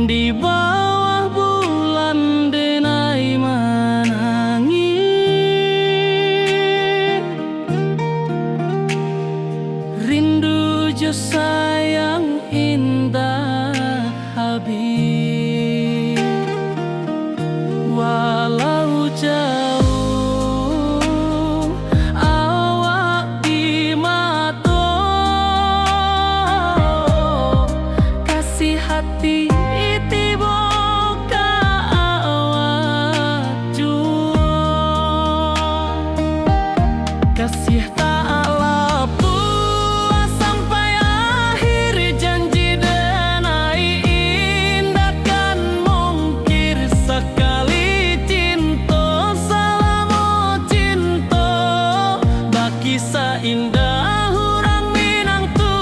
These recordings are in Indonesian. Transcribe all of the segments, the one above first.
Di bawah bulan denai menangis, rindu jo sayang indah habis. Walau jauh awak di mata, kasih hati kasih tak puas sampai akhir, janji denai indah kan mungkir sekali cinta, selama cinta baki seindah orang Minang tua.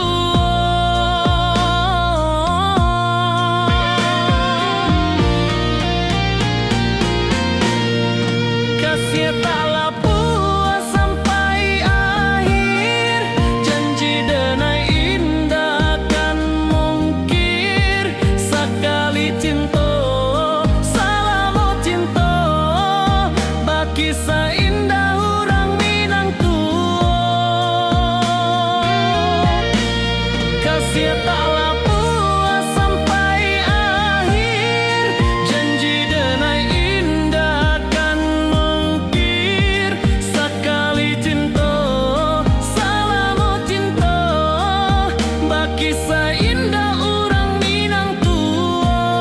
Kasih taklah puas sampai akhir, janji denai indah kan mungkir sekali cinta, selama cinta baki seindah orang Minang tua. Kasih taklah puas sampai akhir, janji denai indah kan mungkir sekali cinta, selama cinta baki seindah orang Minang tua.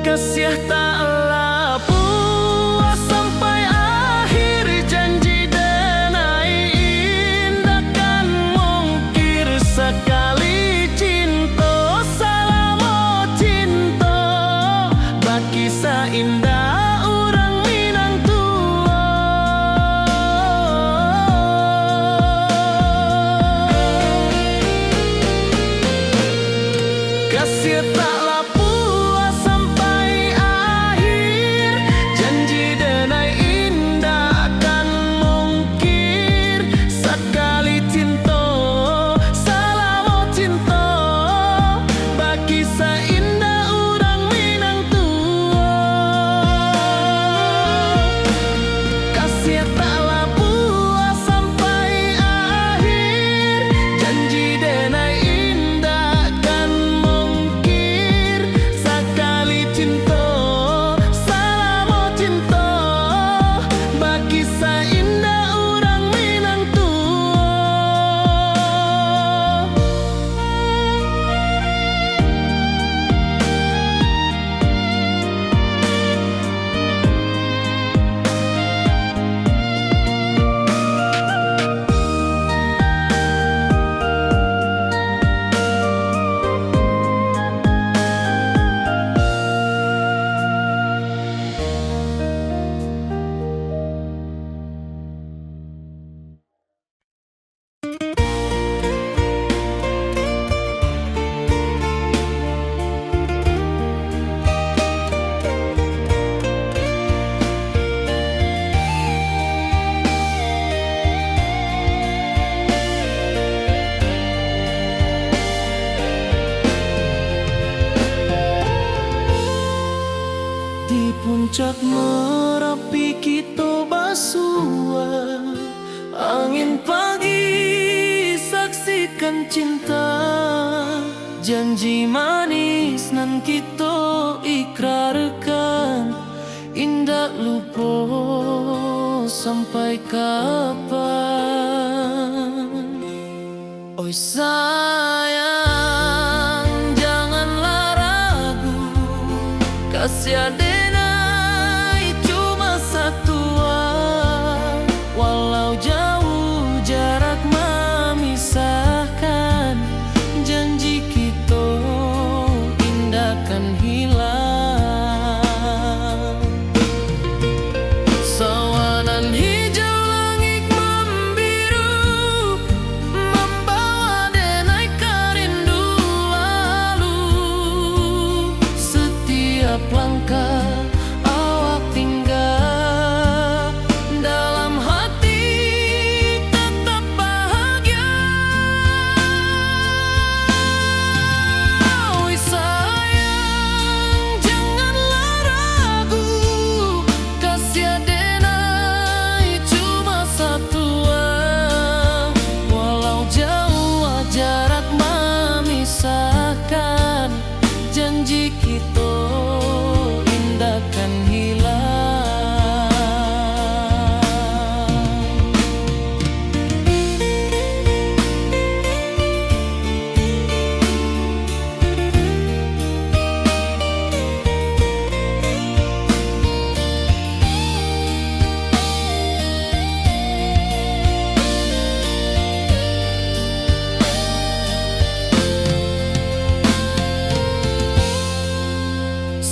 Kasih taklah puas sampai akhir, janji denai indah kan mungkir sekali cinta, selama cinta baki seindah orang Minang tua. Kasih taklah puas sampai akhir, janji denai indah kan mungkir sekali cinta, selama cinta baki seindah orang Minang tua. Kasih taklah puas sampai akhir, janji denai indah kan mungkir sekali cinta, selama cinta baki seindah orang Minang tua. Di puncak Merapi kita basua, angin pagi saksikan cinta, janji manis nan kita sampai kapan? Oi sayang, janganlah ragu, kasih adenai cuma satu. Walau jauh jarak memisahkan, janji kita indah kan hilang. Sawanan hijau langit membiru, membawa denai kerindu lalu. Setiap langkah awak tinggal, dalam hati tetap bahagia. Oi sayang, janganlah ragu, kasih adenai cuma satu. Walau jauh jarak memisahkan, janji kita indah kan hilang.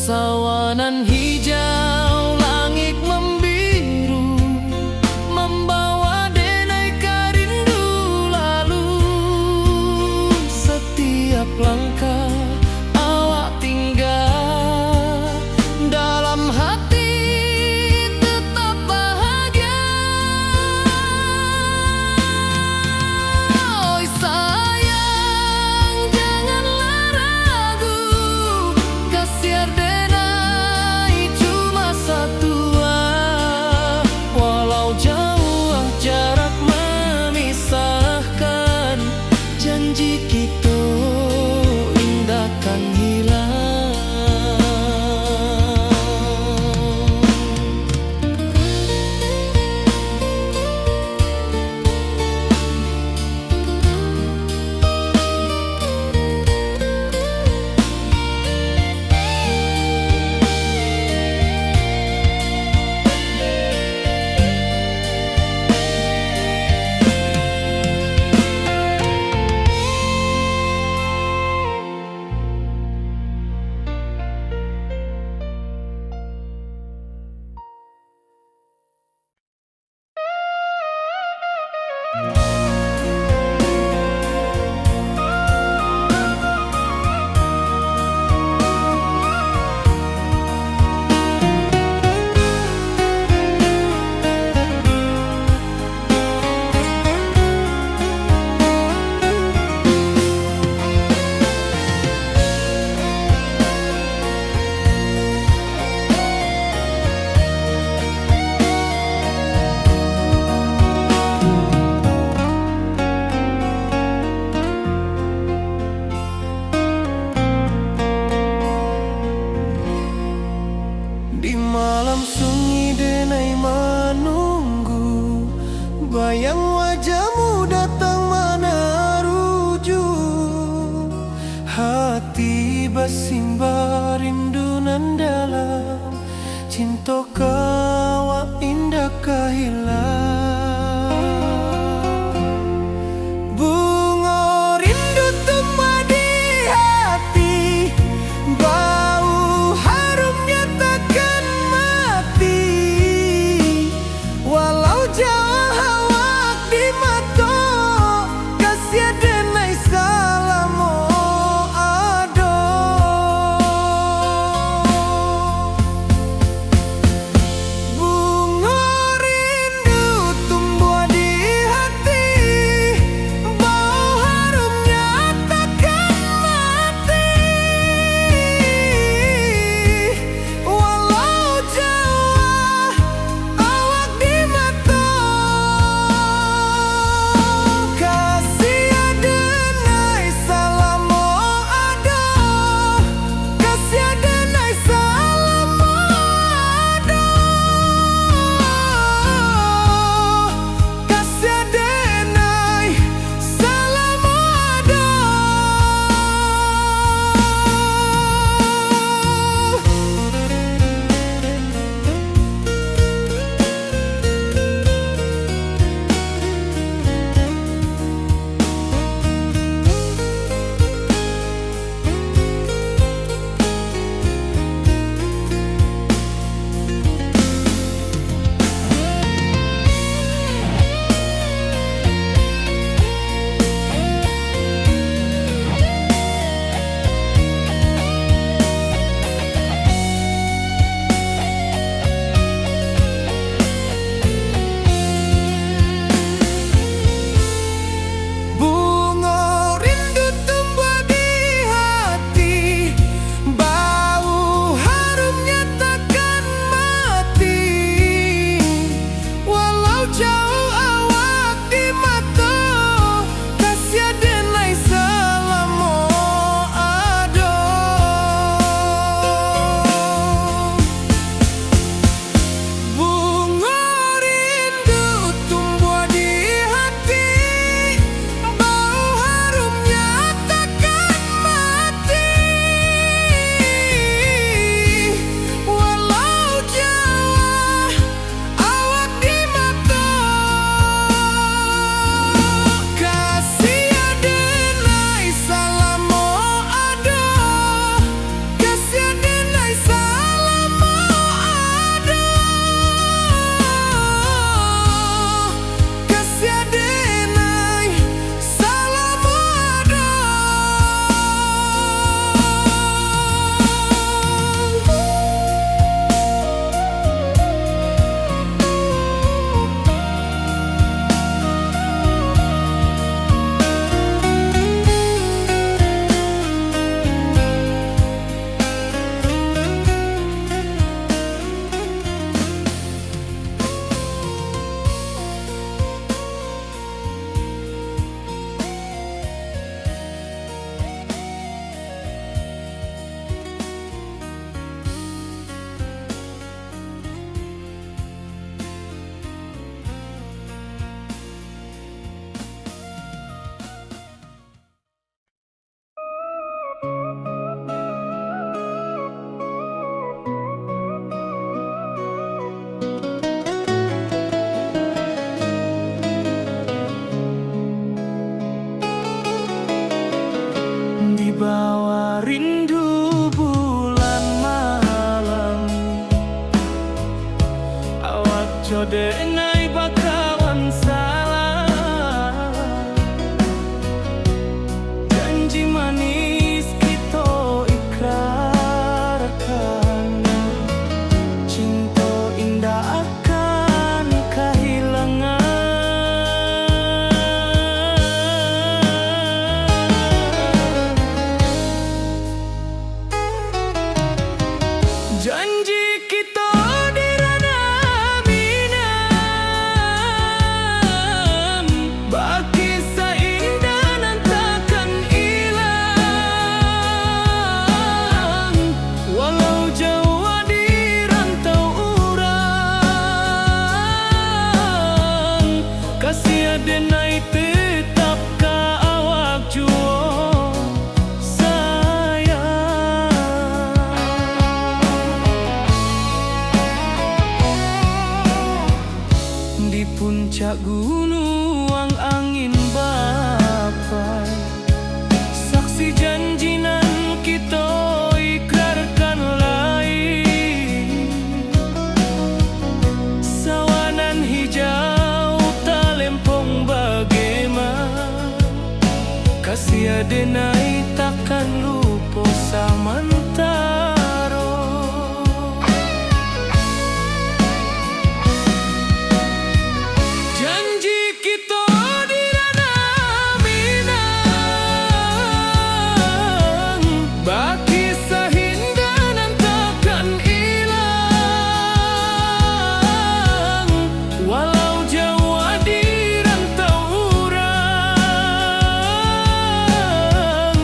Sawanan hijau langit membiru, membawa denai kerindu lalu. Setiap langkah awak tinggal, dalam hati tetap bahagia. Oi sayang, janganlah ragu, kasih adenai cuma Janji kita di ranah Minang, bagi seindah nan takkan hilang. Walau jauh di rantau urang, kasih adenai tetap ka awak juo sayang. Di puncak gunung angin bapai, saksi janji nan kita ikrarkan lain. Sawanan hijau talempong bagaimana, kasih adenai takkan lupa samantaro. Janji kita di ranah Minang, bagi sahindah nan takkan hilang. Walau jauh di rantau urang,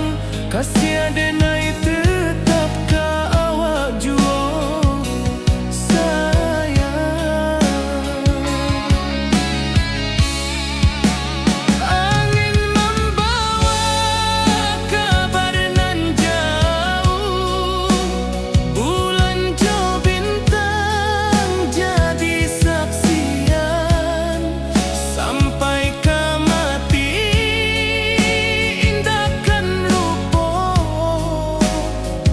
kasih adenai tetap ka awak juo sayang. Angin membawa kabar nan jauh, bulan jo bintang jadi saksian. Sampai ke mati indahkan lupa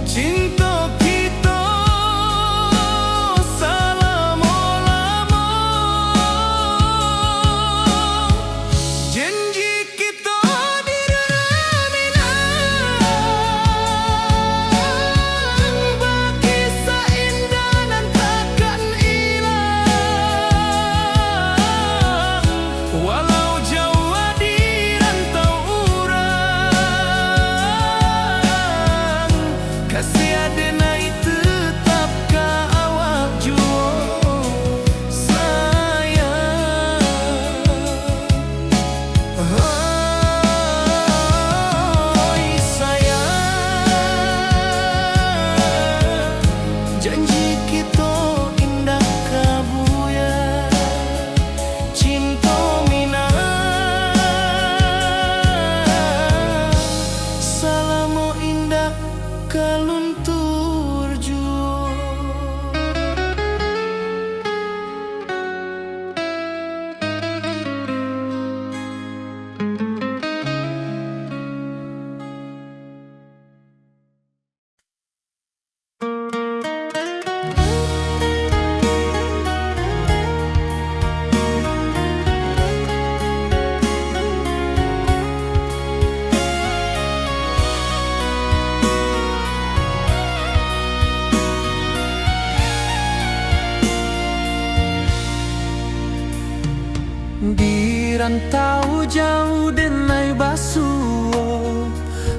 cinta kita selama-lama. Janji kita di ranah Minang, bagi seindah nan takkan hilang. Walau jauh di rantau urang, kasih adenai tetap ka awak juo sayang. Oi sayang, janji kita indah kabuya, cinta Minang salamo indah kaluntur juo. Di rantau jauh denai basuo,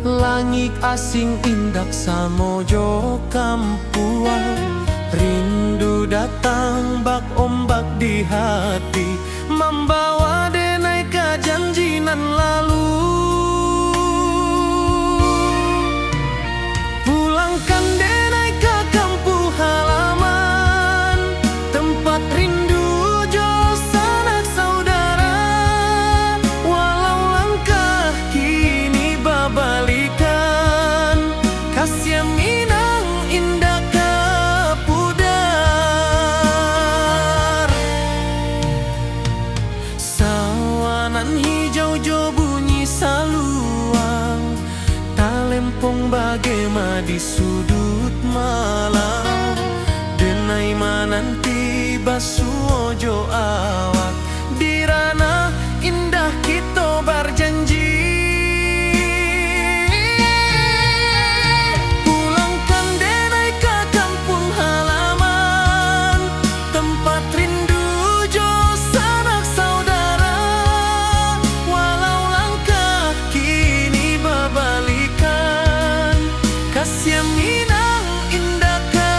langit asing indak samojo kampuan. Rindu datang bak ombak di hati, membawa denai ke janji nan lalu. Pulangkan denai ke kampung halaman, tempat rindu jo sanak saudara. Walau langkah kini babalikan, kasih Minang indah ke pudar. Sawanan hijau jo bunyi saluang, talempong bagema di sudut malam. Denai mananti basuojo awak, di ranah indah kita berjanji. Pulangkan denai ke kampung halaman, tempat rindu jo sanak saudara. Walau langkah kini babalikan, kasih Minang indah ke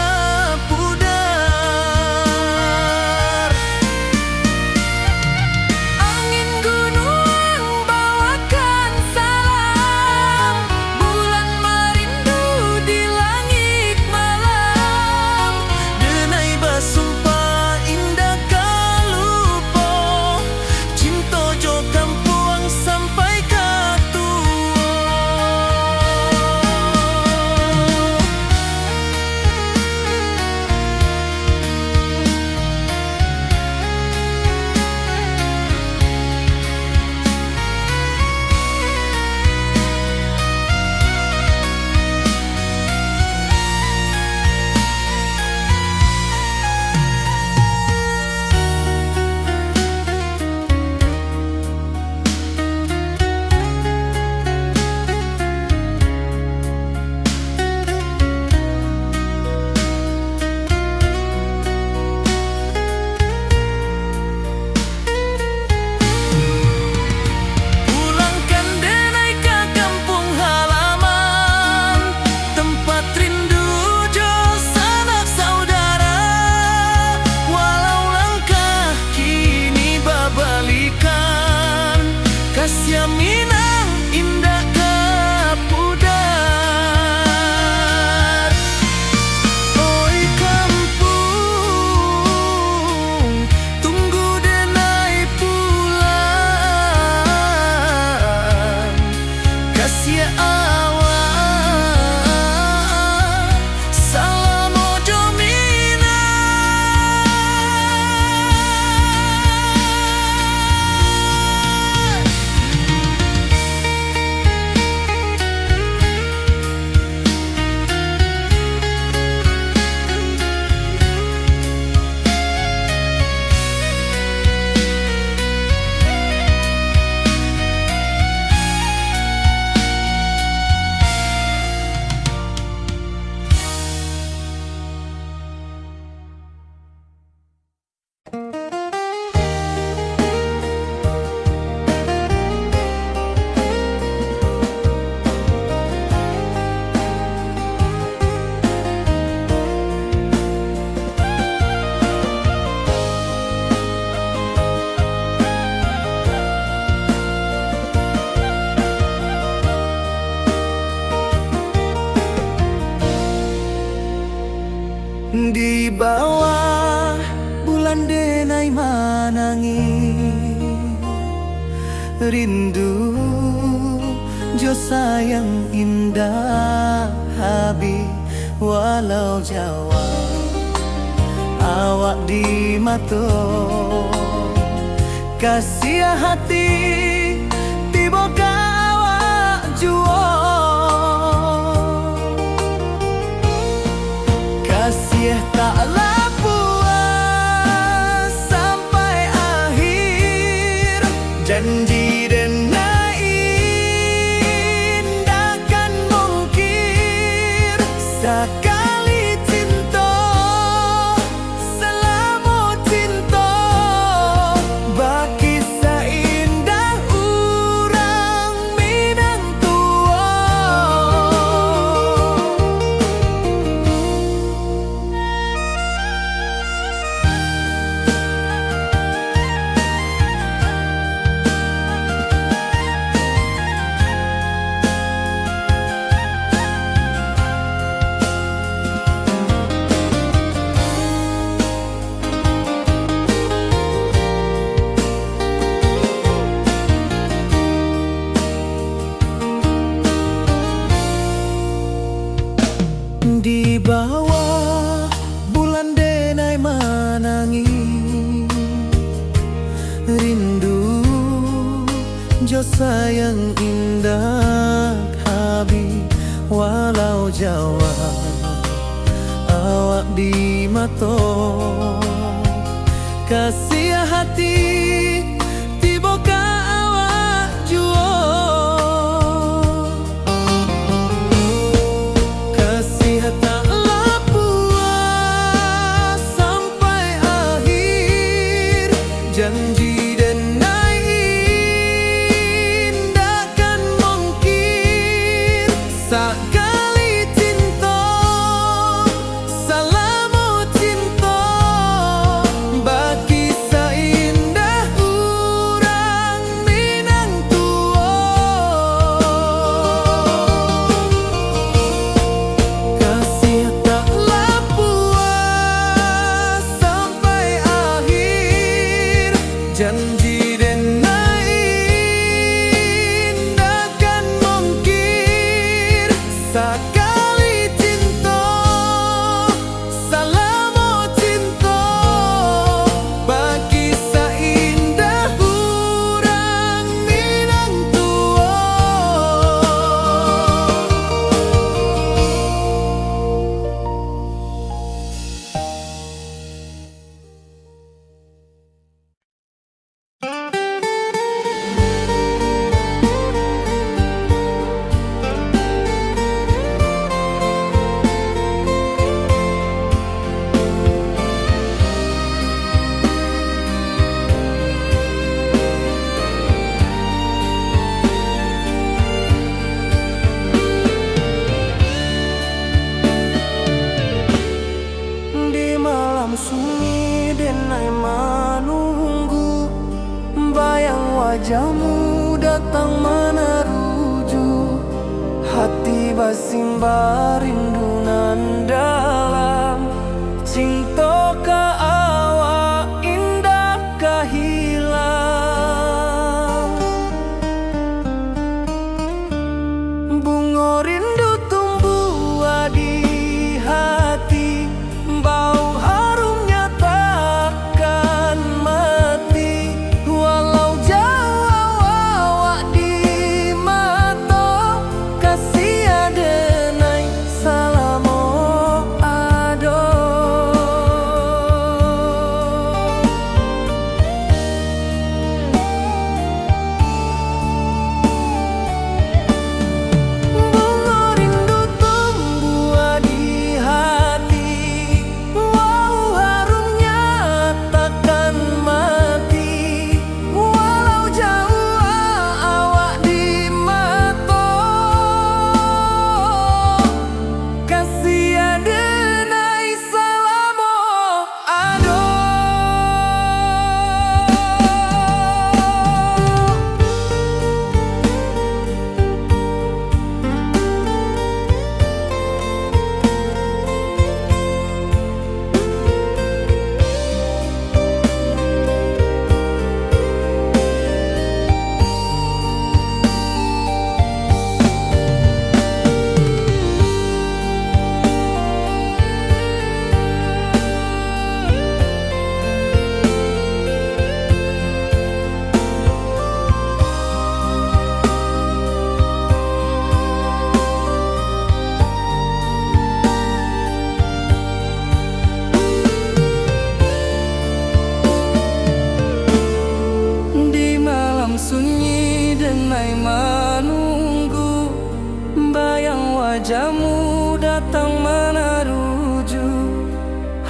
Di bawah bulan denai manangi rindu jo sayang indah habi walau Jawa awak di mato kasih hati tiba awak juo kasih taklah puas sampai akhir janji denai indahkan mungkir sekali cinta selama cinta baki seindah urang Minang tua. Di bawah bulan denai manangi rindu jo sayang indah habi walau Jawa awak di mato kasih hati tiba ka awak juo taklah puas sampai akhir janji denai indahkan mungkir sekali cinta selama cinta baki seindah urang Minang tua. Kasih taklah puas sampai akhir janji denai indahkan mungkir sekali cinta selama cinta baki seindah urang Minang tua. Di malam sunyi denai menunggu bayang wajahmu datang meneruju hati basimba rindu nan dalam cinta ka awak indah kahilang bunga rindu tumbuh di hati bau harumnya takkan mati walau jauh awak di mata kasih denai salam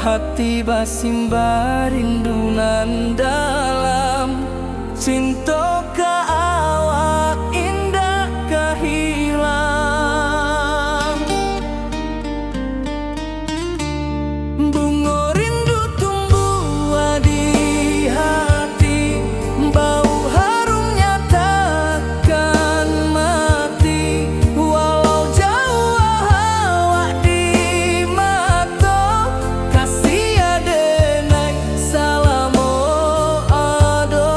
hati basimba rindunan dalam cinta ka awak indah kahilang. Bunga rindu tumbuh di hati, bau harumnya takkan mati. Walau jauh awak di mata, kasih adenai salamo ado.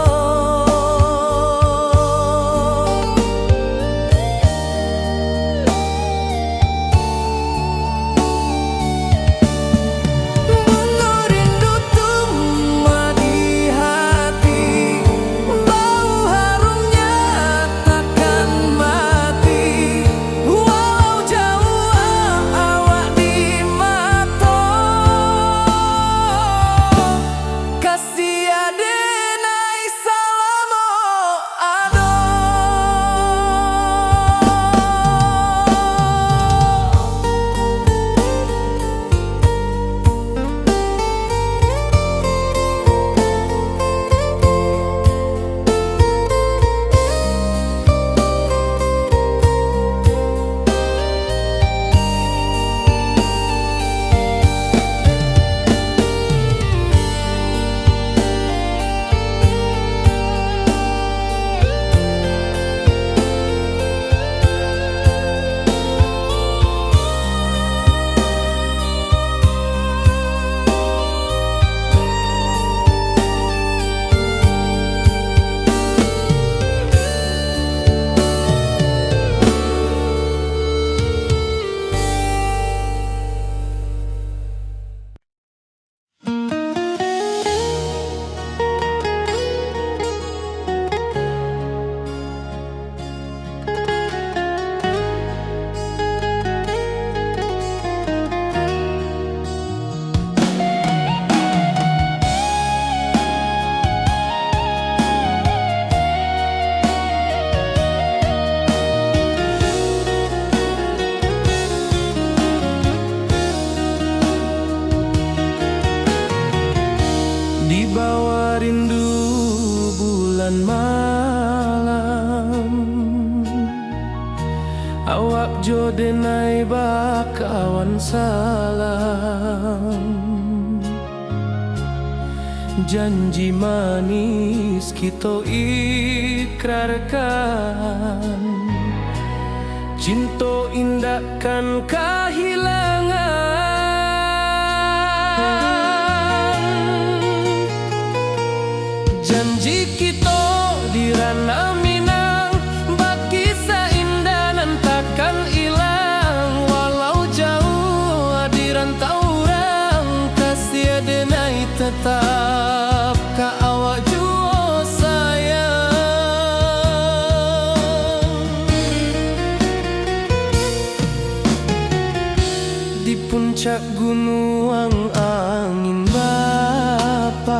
Bunga rindu tumbuh di hati, bau harumnya takkan mati. Walau jauh awak di mata, kasih adenai salamo ado. Di bawah rindu bulan malam, awak jodenai bakawan salam. Janji manis kita ikrarkan, cinta indahkan kehilangan. Janji kita di ranah Minang, bakisah indah nan takkan hilang. Walau jauh di rantau orang, kasih adenai tetap ka awak jua sayang. Di puncak gunung angin bapai,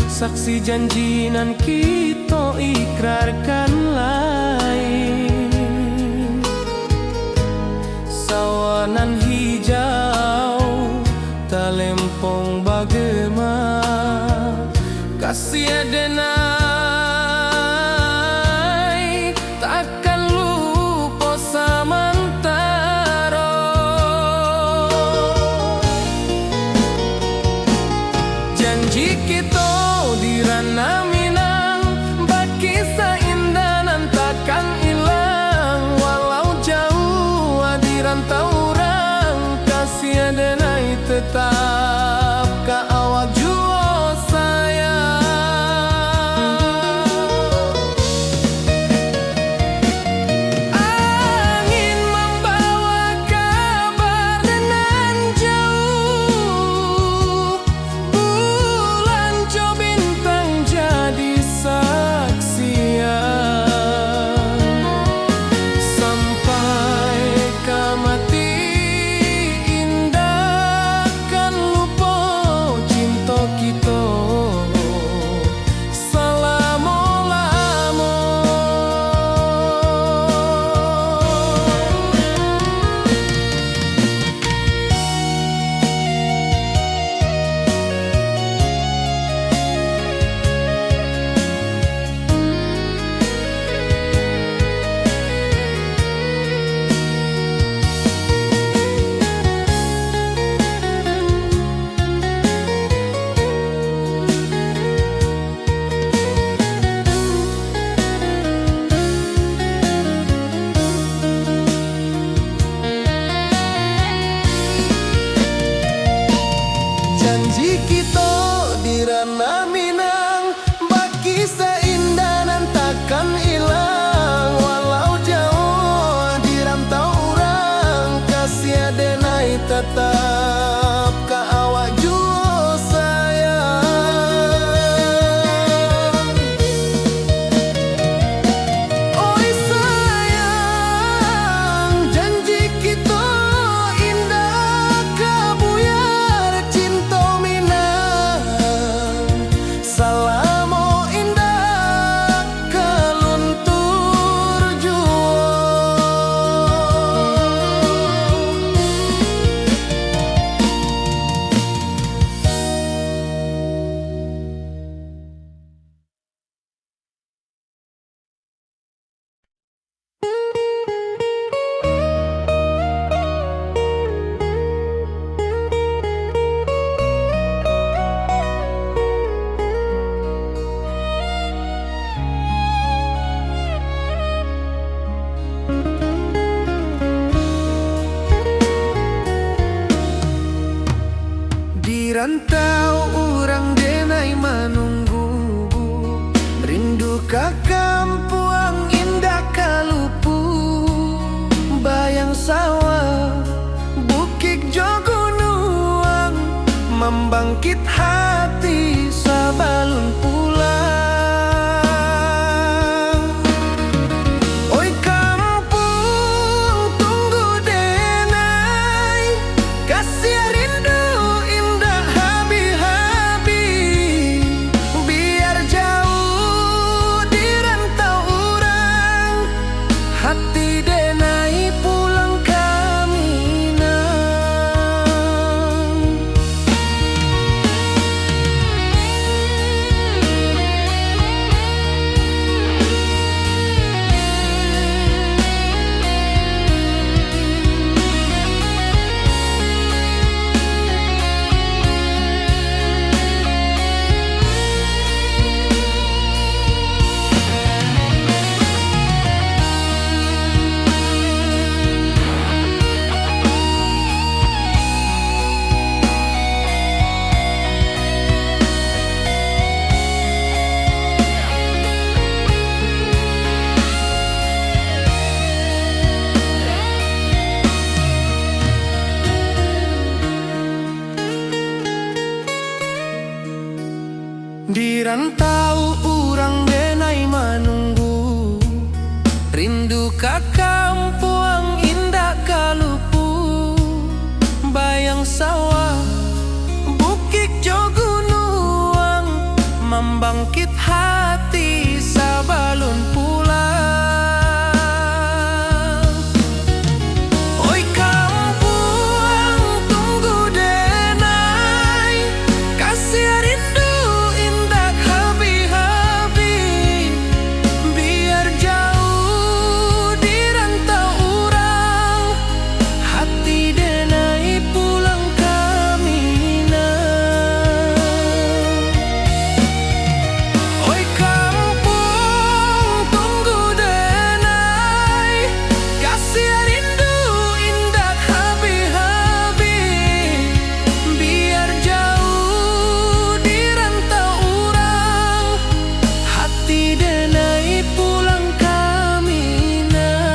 saksi janji nan kita ikrarkan lain. Sawanan hijau talempong bagema, kasih adenai takkan lupa samantara. Janji kita di ranah Minang, bakisah indah kita di ranah Minang, baki seindah nan takkan hilang. Walau jauh di rantau orang, kasih denai tetap ka awak jua sayang. Oi sayang, janji kita indah kabuyar cinta Minang. Salamo indah kaluntur jua. Di rantau orang denai menunggu, rindu ka kampung indah kalupu. Bayang sawah, bukit jo gunung, membangkit hati sabalun pulang. Oi kampung tunggu denai, kasih rindu indah habi-habi. Biar jauh di rantau orang, hati denai pulang ke Minang. Di rantau orang denai menunggu, rindu ka kampung indah kalupu. Bayang sawah, bukit jo gunung, membangkit hati sabalun pulang. Oi kampung tunggu denai, kasih rindu indah habi-habi. Biar jauh di rantau orang, hati denai pulang ke Minang. Oi kampung tunggu denai, kasih rindu indah habi-habi. Biar jauh di rantau orang, hati denai pulang ke Minang.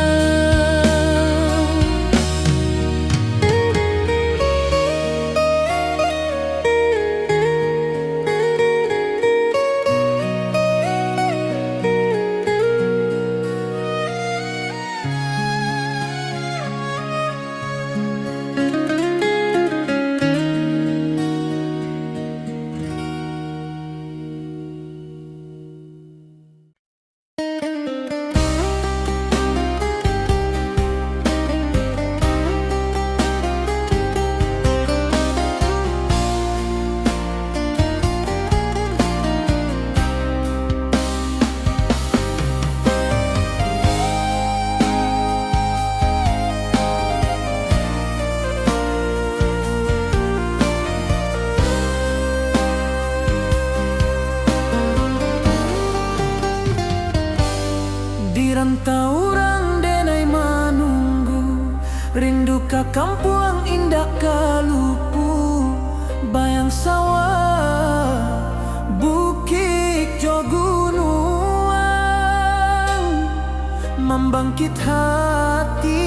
Di rantau orang denai menunggu, rindu ka kampung indah kalupu. Bayang sawah, membangkit hati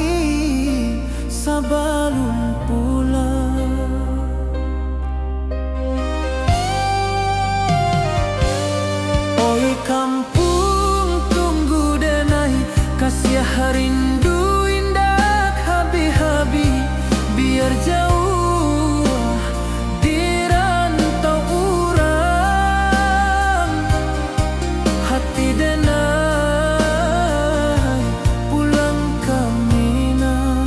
sebelum pulang. Oi kampung tunggu denai, kasih rindu indah habi-habi, biar jauh di rantau urang. Hati denai pulang ke Minang.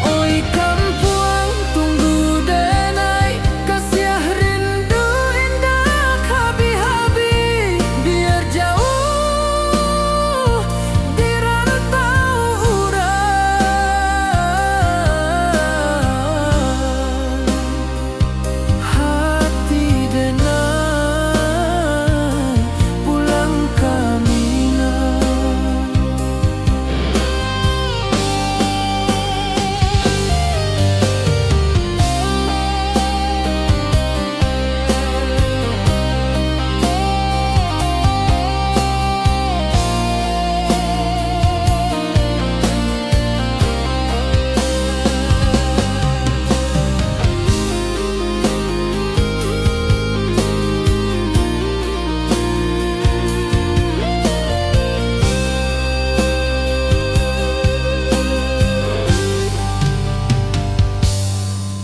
Oi kampung tunggu denai, kasih rindu indah habi-habi, biar jauh di rantau urang. Hati denai pulang ke Minang.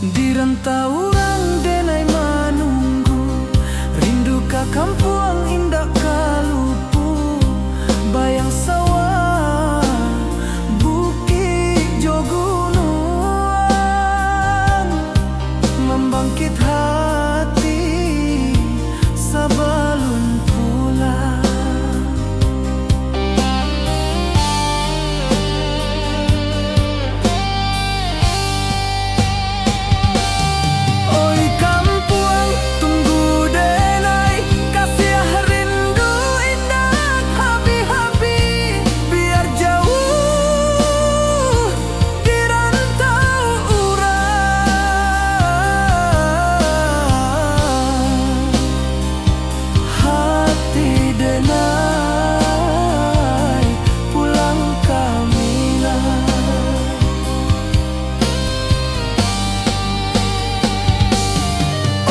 Di rantau urang denai manunggu, rindu ka kampung indah kalupu, bayang sawah bukit jo gunung, membangkit hati sebelum pulang. Oi kampung tunggu denai, kasih rindu indah habi-habi, biar jauh di rantau urang. Hati denai pulang ke Minang.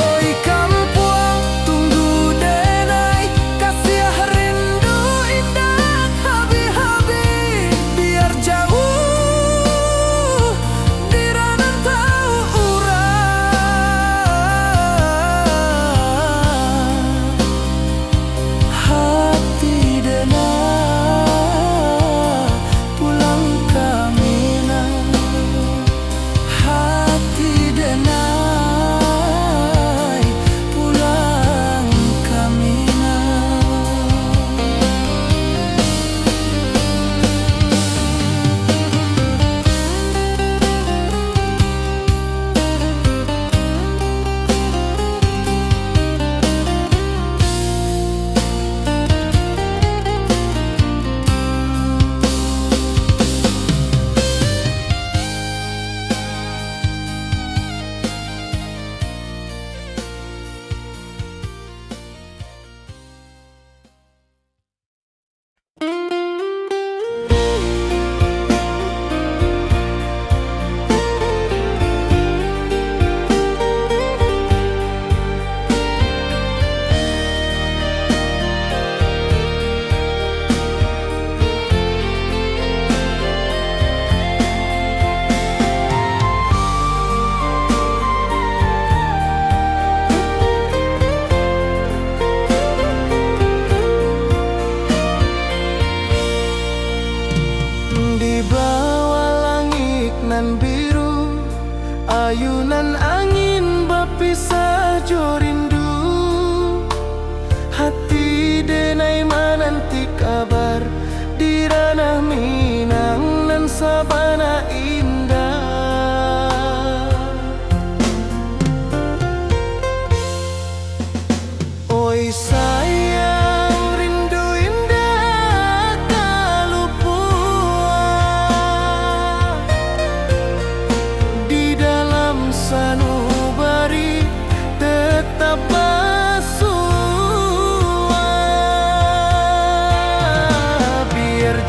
Oi kampung tunggu denai, kasih rindu indah habi-habi, biar jauh di rantau urang. Hati denai pulang ke Minang. Hati denai pulang ke Minang. Di bawah langit nan biru, ayunan angin berpisah jo rindu. Hati denai menanti kabar di ranah Minang nan sabana indah. Oi sayang rindu indah kalupua, di dalam sanubari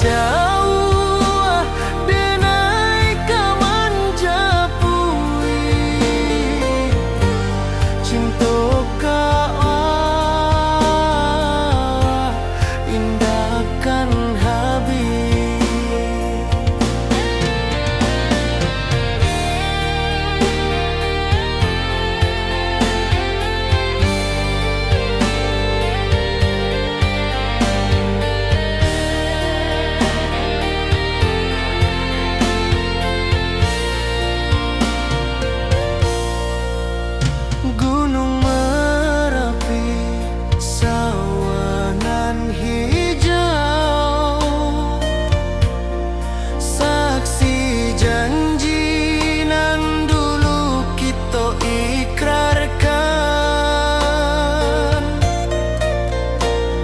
jauh denai kaman japui cinta kau indahkan habis Gunung Merapi, sawangan hijau, saksi janji nan dulu kita ikrarkan.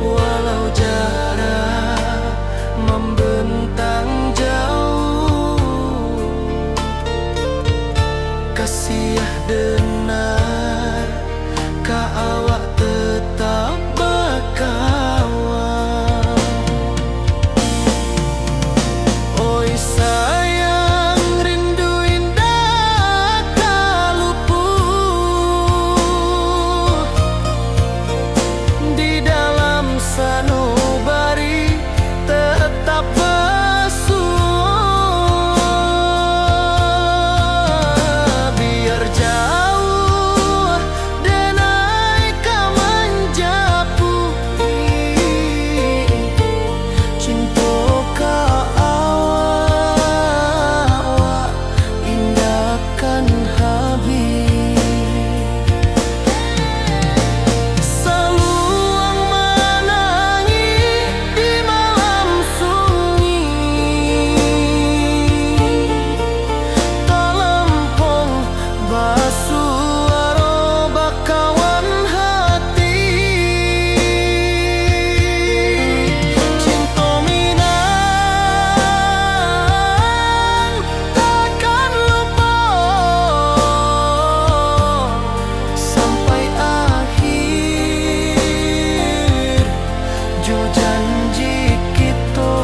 Walau jarak membentang jauh, kasih denar ka awak tetap berkawan. Oi sayang rindu indah tak luput di dalam sanubari tetap bersua. Biar jauh denai kaman japui cinta ka awak indahkan habis. Saluang menangis di malam sunyi, talempong basuaro bakawan hati. Cinta Minang takkan lupa sampai akhir jo janji kita.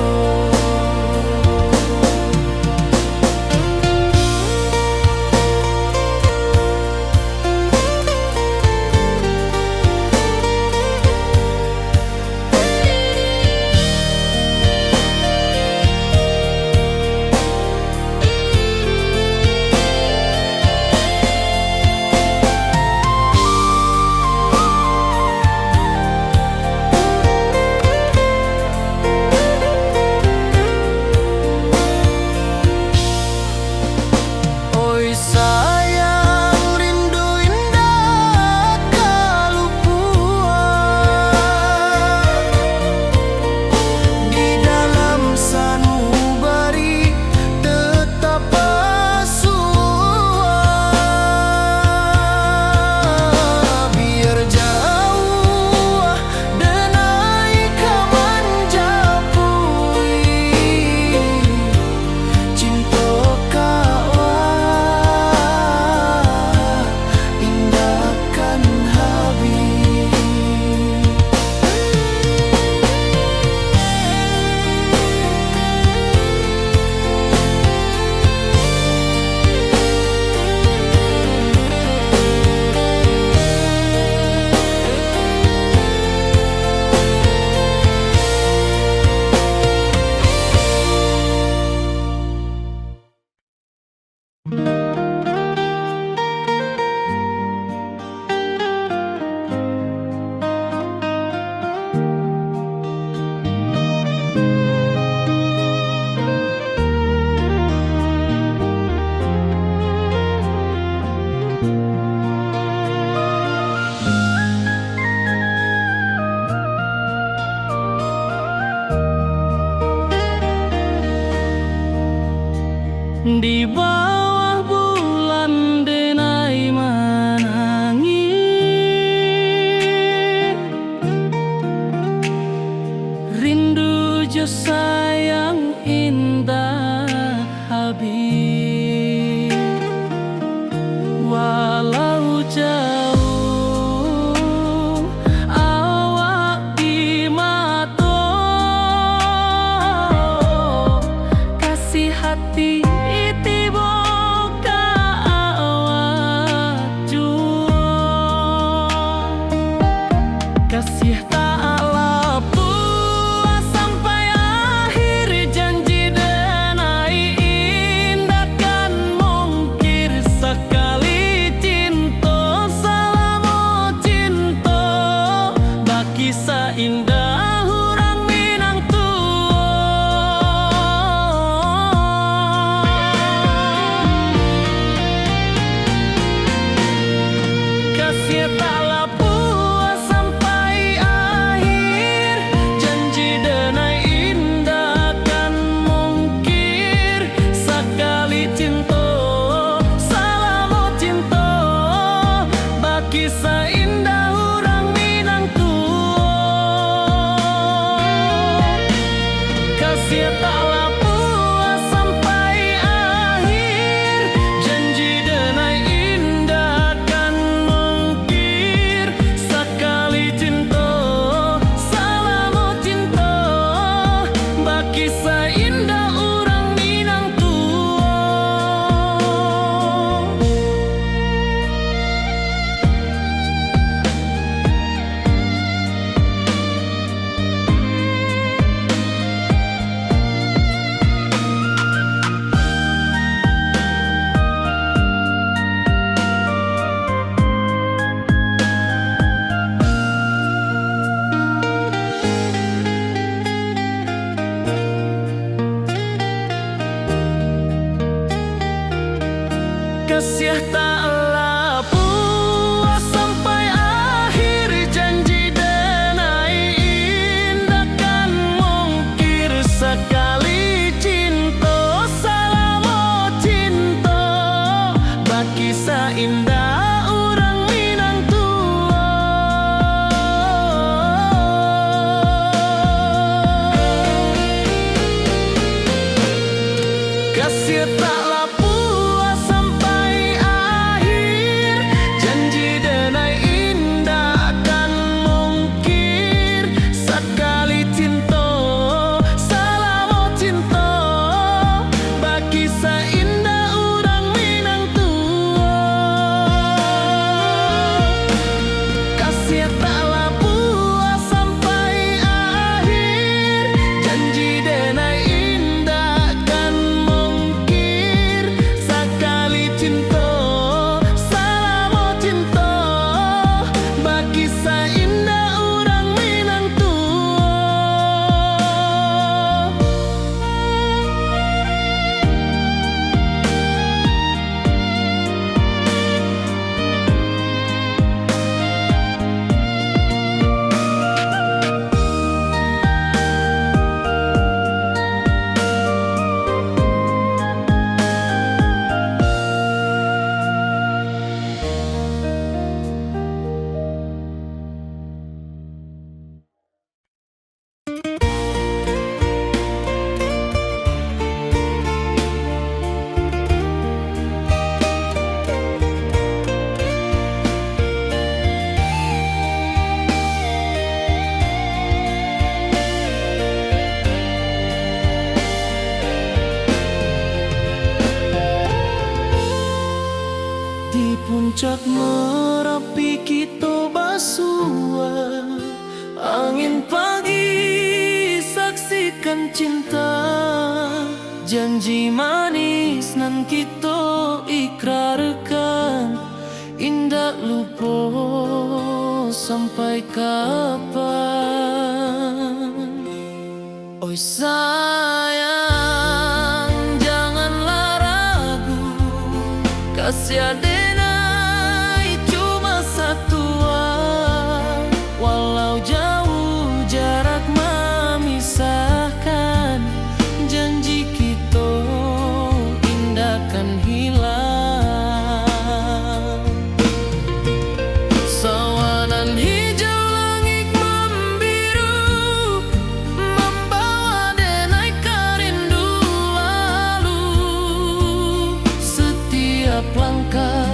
Oi sayang rindu indah kalupuan di dalam sanubari tetap bersua. Biar jauh denai kaman japui cinta kau indahkan habis. Di bawah bulan denai menangis, rindu jo sayang indah habis. Walau jauh awak di mata indah urang Minang tuo. Kasih tak puas sampai akhir, janji denai indah kan mungkir. Sekali cinta, salamo cinta, baki seindah urang Minang tuo. Kasih tak puas sampai akhir, janji denai indah kan mungkir. Sekali cinta, salamo cinta, baki seindah urang Minang tuo. Kasih taklah puas sampai akhir, janji denai indah kan mungkir. Sekali cinta, salamo cinta, baki seindah urang Minang tuo. Kasih taklah puas sampai akhir, janji denai indah kan mungkir. Sekali cinta, salamo cinta, baki seindah urang Minang tuo. Kasih taklah puas sampai akhir, janji denai indah kan mungkir. Sekali cinta, salamo cinta, baki seindah urang Minang tuo. Di puncak Merapi kita basua, angin pagi saksikan cinta. Janji manis nan kita ikrarkan, indah lupa sampai kapan. Oi sayang, janganlah ragu, kasih denai cuma satuan. Walau jauh jarak memisahkan, janji kita indah kan hilang. Sawanan hijau langit membiru, membawa denai kerindu lalu. Setiap langkah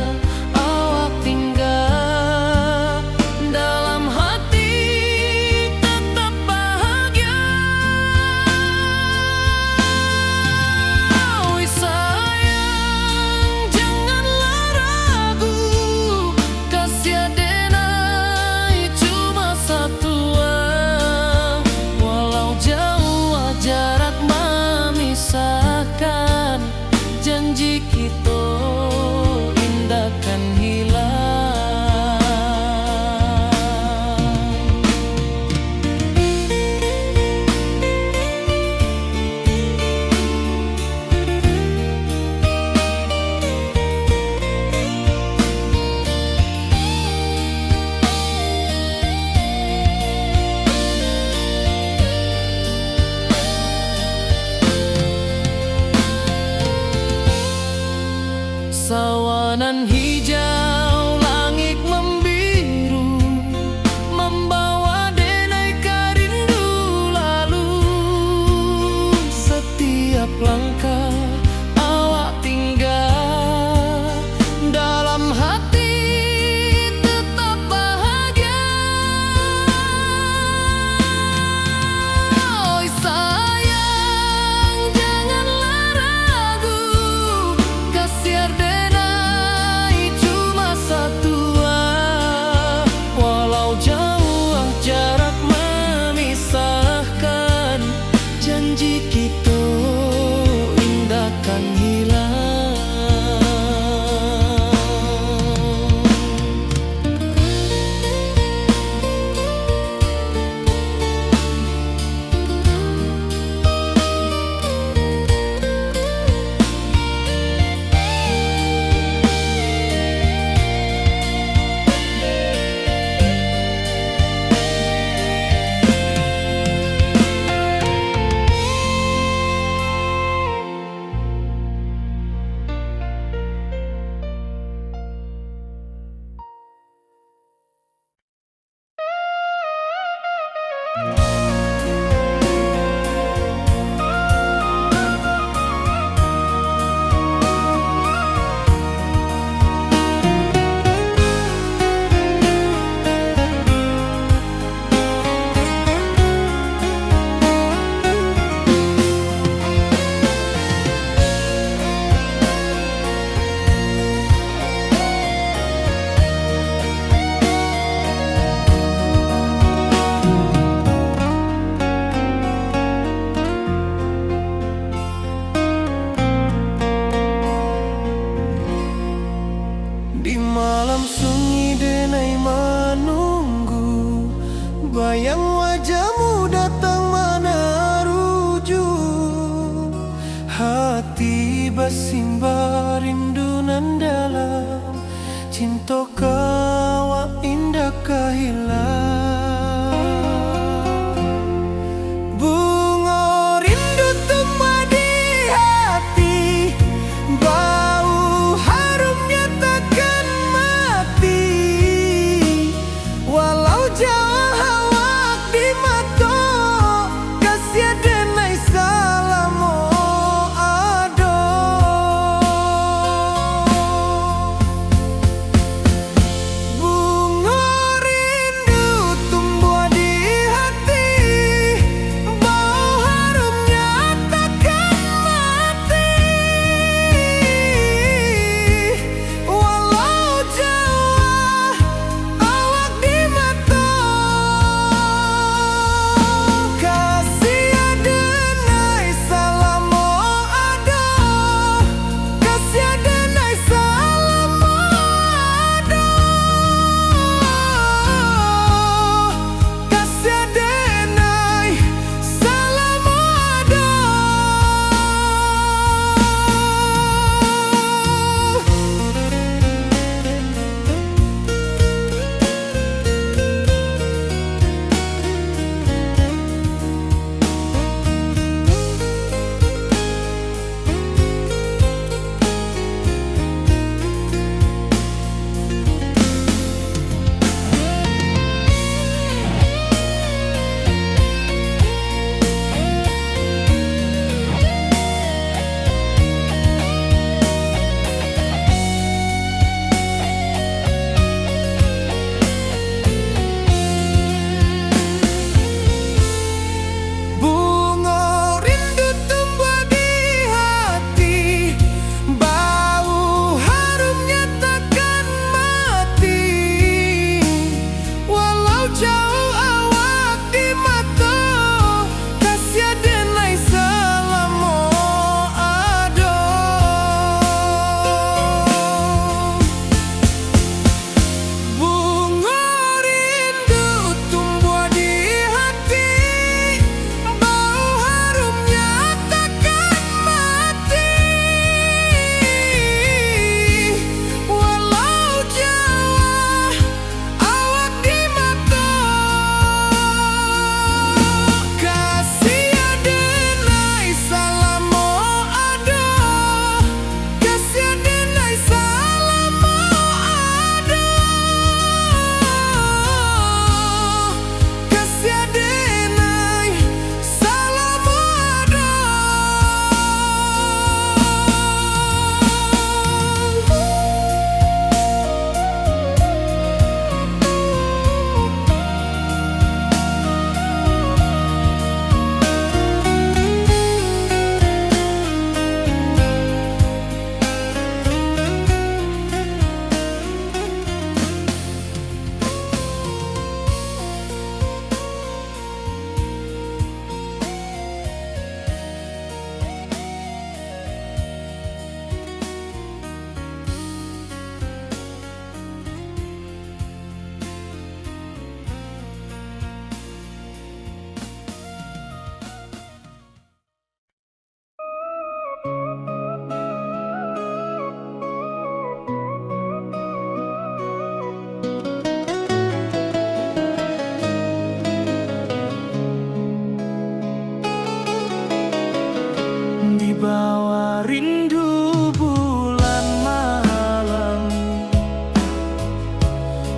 Wibawa rindu bulan malam,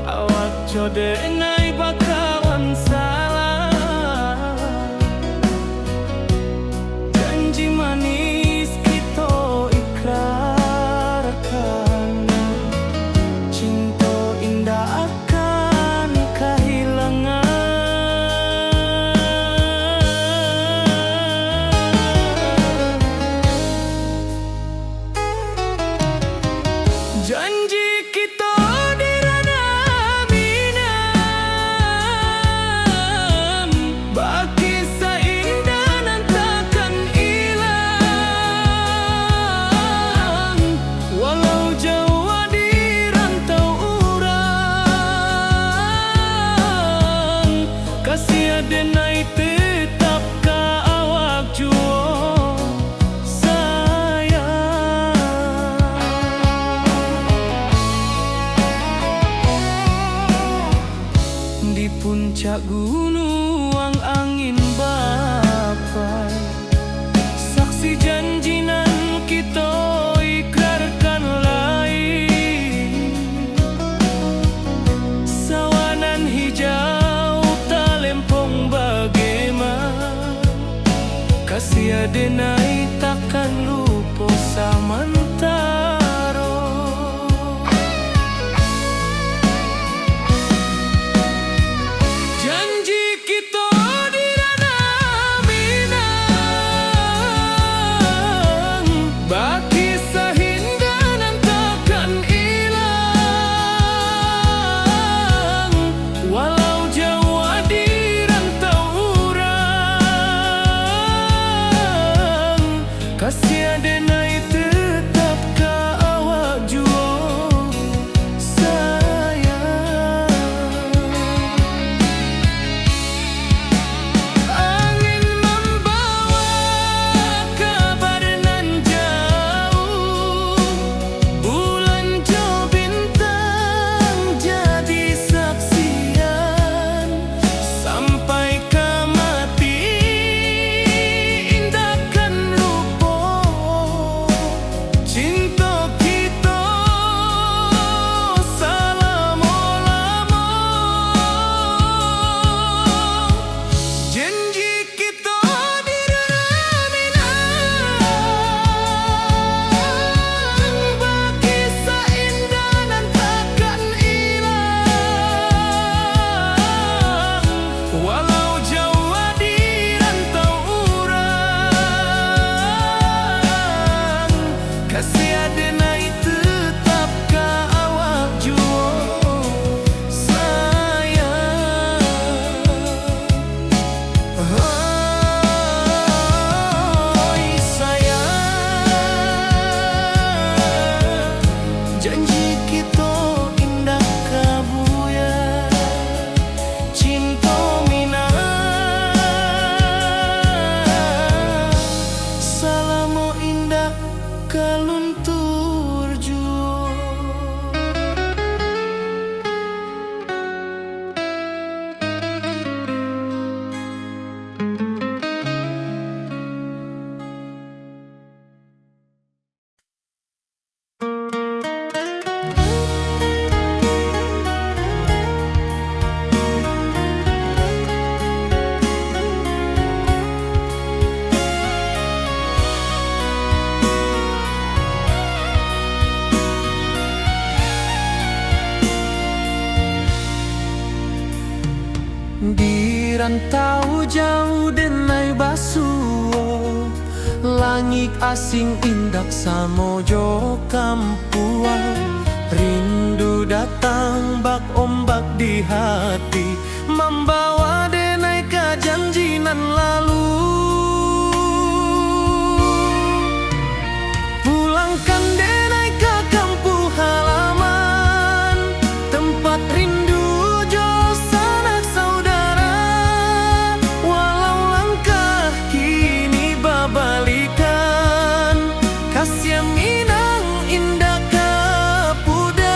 awak jode nai bakawan salah. Janji manis kita ikrarkan, cinta indah akan kehilangan. Janji kita di ranah minam, baki seindah nan takkan hilang. Walau jauh di rantau urang, kasih adenai tetap ka awak juo sayang. Di puncak gunung angin bapai, saksi janji nan kita ikrarkan lain. Sawanan hijau talempong bagaimana, kasih adenai takkan lupa samantara. Janji kita di ranah minang, baki sahindah nan takkan hilang. Walau jauh di rantau urang, kasih adenai tetap ka awak juo sayang. Angin membawa kabar nan jauh, bulan jo bintang jadi saksian. Sampai ke mati indahkan lupa, cinta kita selama-lama. Janji kita di ranah minang, baki seindah nan takkan hilang. Walau jauh di rantau urang, kasih adenai tetap ka awak juo sayang. Oi sayang, janji kita indah kabuya, cinta minang, salamo indah kaluntur juo. Di rantau jauh denai basuo, langit asing indak samojo kampuan. Rindu datang bak ombak di hati, membawa denai ke janji nan lalu. Pulangkan denai ke kampung halaman, tempat rindu jo sanak saudara. Walau langkah kini babalikan, kasih minang indah kapudar.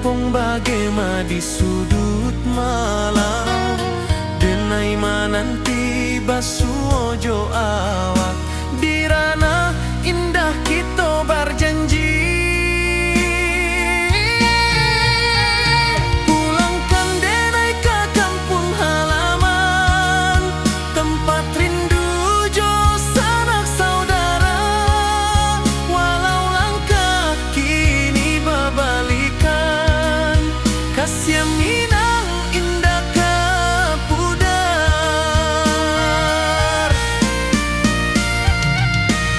kampung bagema di sudut malam. Denai mananti basu ojo awak di ranah indah kita berjanji. Pulangkan denai ke kampung halaman, tempat rindu jo sanak saudara. Walau langkah kini berbalikan, kasih Minang indah ke pudar.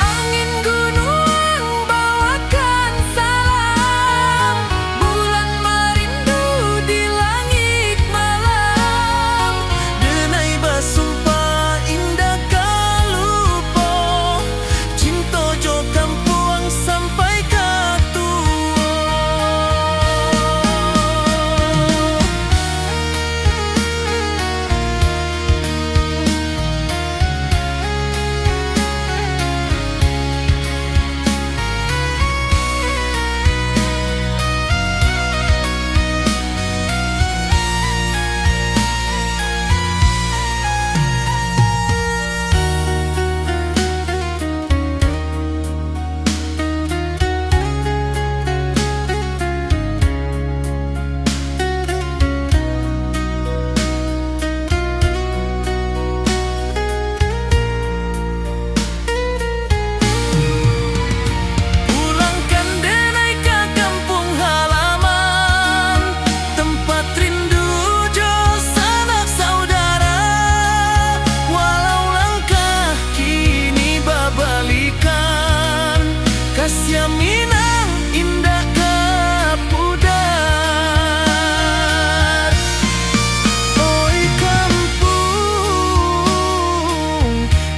Angin gunung bawakan salam, bulan merindu di langit malam. Denai basumpah indah kalupo, cinta jo kampung sampai ke tua. Pulangkan denai ke kampung halaman, tempat rindu jo sanak saudara. Walau langkah kini berbalikan, kasih Minang indah ke pudar. Oi kampung,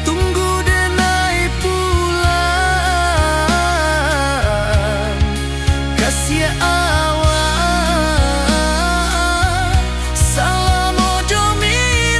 tunggu denai pulang. Kasih awak salam ojo Minang.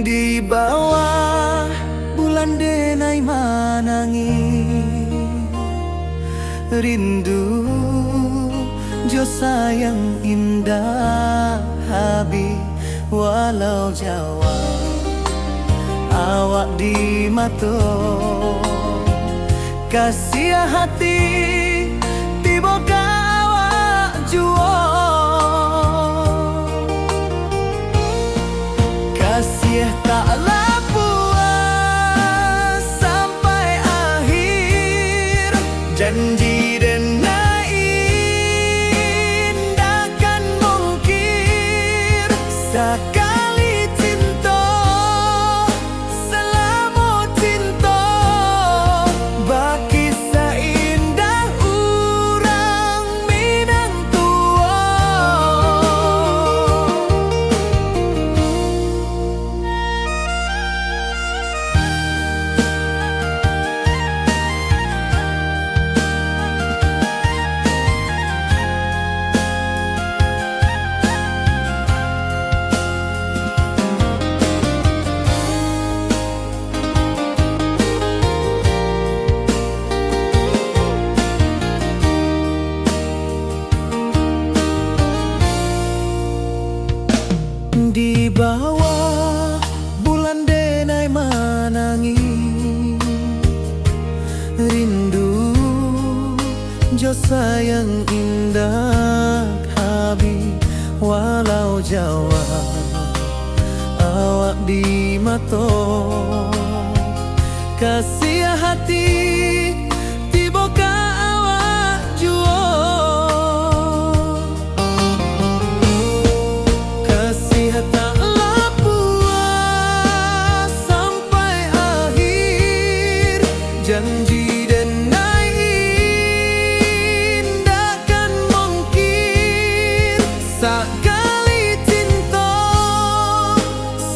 Di bawah bulan denai manangi, rindu jo sayang indah habi. Walau Jawa awak di mato, kasih hati tiba awak juo. Kasih taklah puas sampai akhir, janji denai indah kan mungkir. Sekali cinta selama cinta, baki seindah urang Minang tua. Di bawah bulan denai manangi, rindu jo sayang indah habi. walau Jawa awak di mato kasih hati tiba ka awak juo kasih tak puas sampai akhir janji sekali cinta,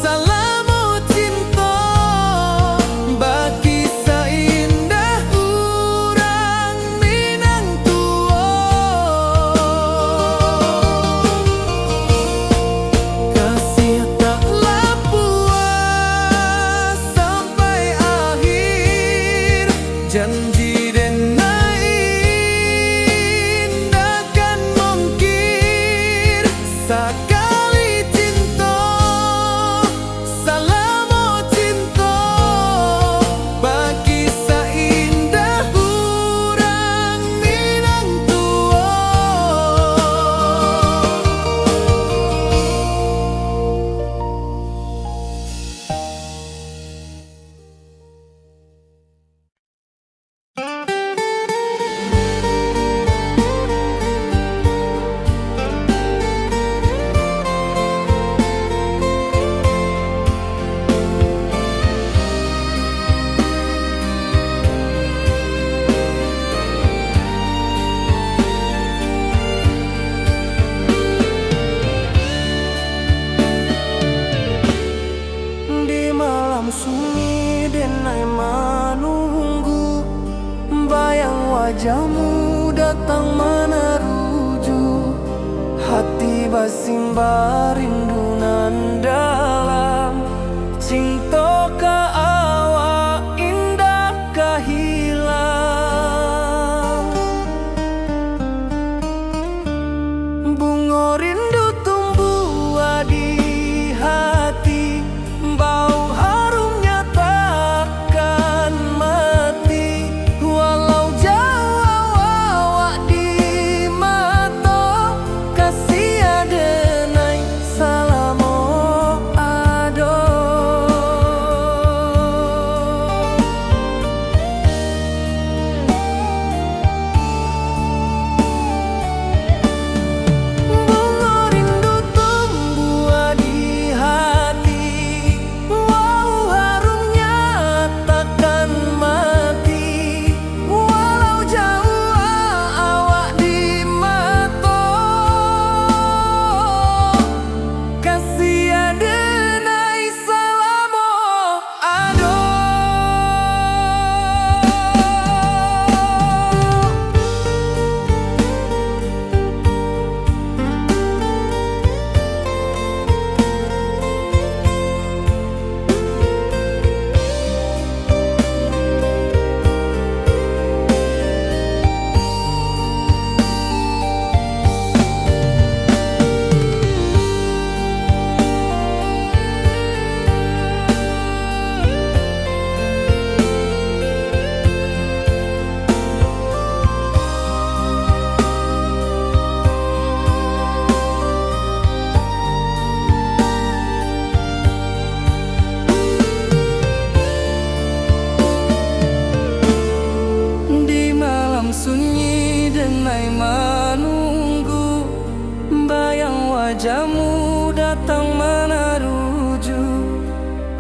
salamu cinta, bagi seindah urang Minang tua. Kasih taklah puas sampai akhir janji sekali cinta, salamu cinta, bagi seindah urang Minang tua. Sunyi denai menunggu bayang wajahmu datang meneruju hati basimba rindu nan dalam cinta ka awak indah ka hilang bunga rindu tumbuh di hati bau sunyi denai menunggu bayang wajahmu datang meneruju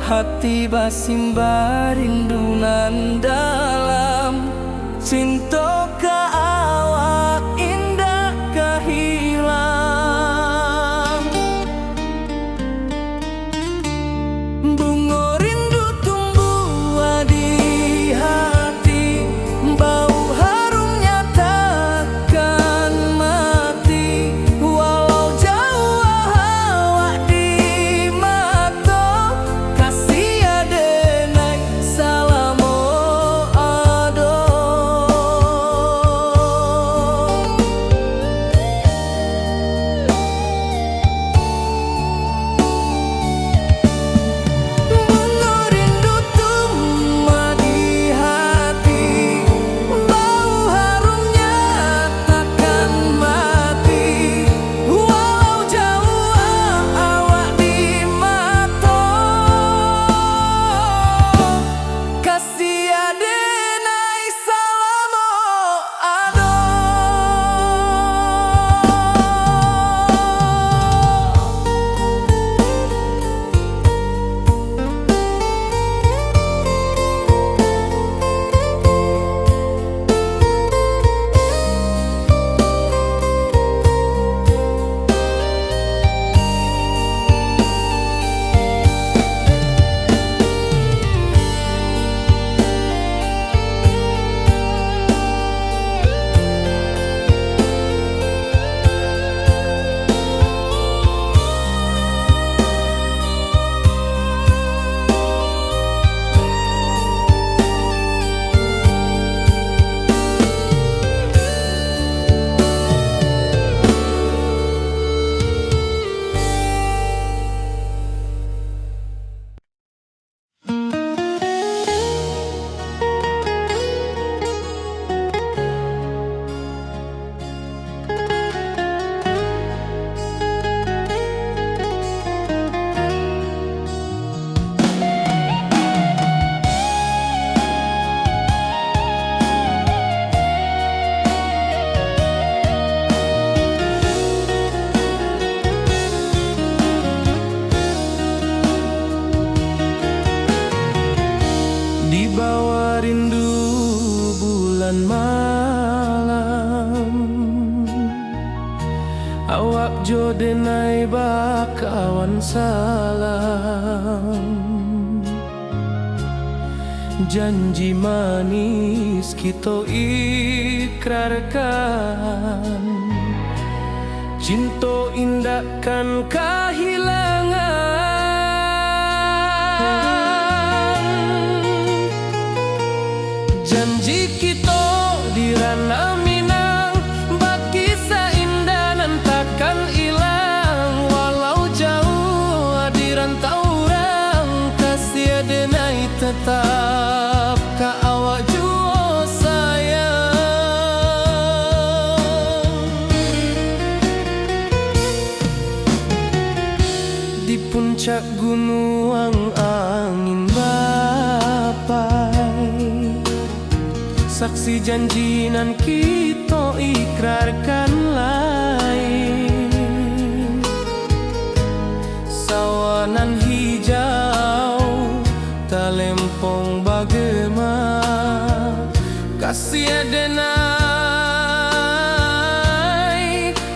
hati basimba rindu nan dalam cinta ka awak indah ka hilang bunga rindu tumbuh di hati bau awak jo denai bakawan salam. Janji manis kita ikrarkan, cinta indahkan kehilangan. Janji kita di ranah Minang, bakisah indah nan takkan hilang. Walau jauh di rantau orang, kasih denai tetap ka awak jua sayang. Di puncak gunung angin bapai, saksi janji nan kita ikrarkan lain. Sawanan hijau talempong bagema, kasih denai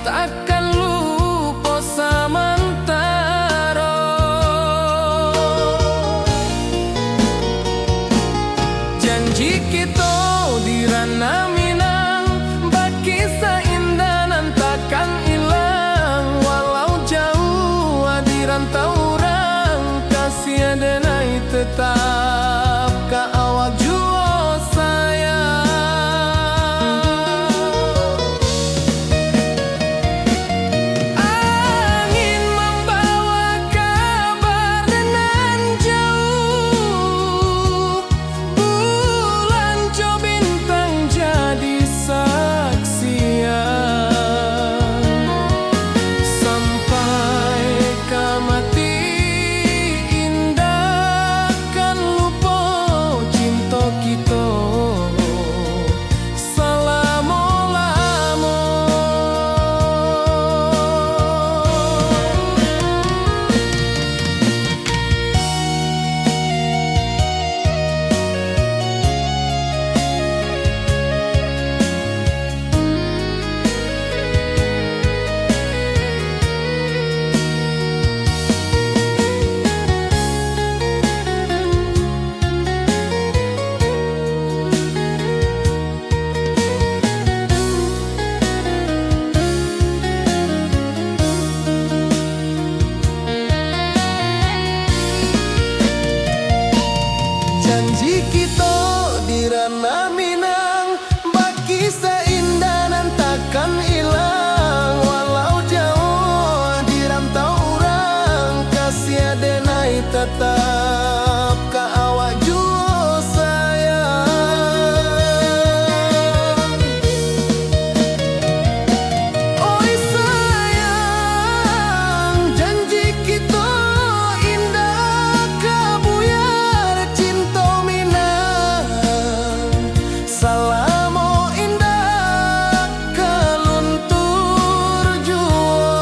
takkan lupa samantara. Janji kita di ranah Minang, bakisah indah nan takkan hilang. Walau jauh di rantau orang, kasih denai tetap ka awak jua sayang. Angin membawa kabar nan jauh, bulan jo bintang jadi saksian. Sampai ka mati indah kan lupa cinta kita selama-lama. Janji kita di ranah Minang, bakisah indah nan takkan hilang. Walau jauh di rantau orang, kasih denai tetap ka awak jua sayang. Oi sayang, janji kita indah kabuyar cinta Minang. Salamo indah kaluntur jua.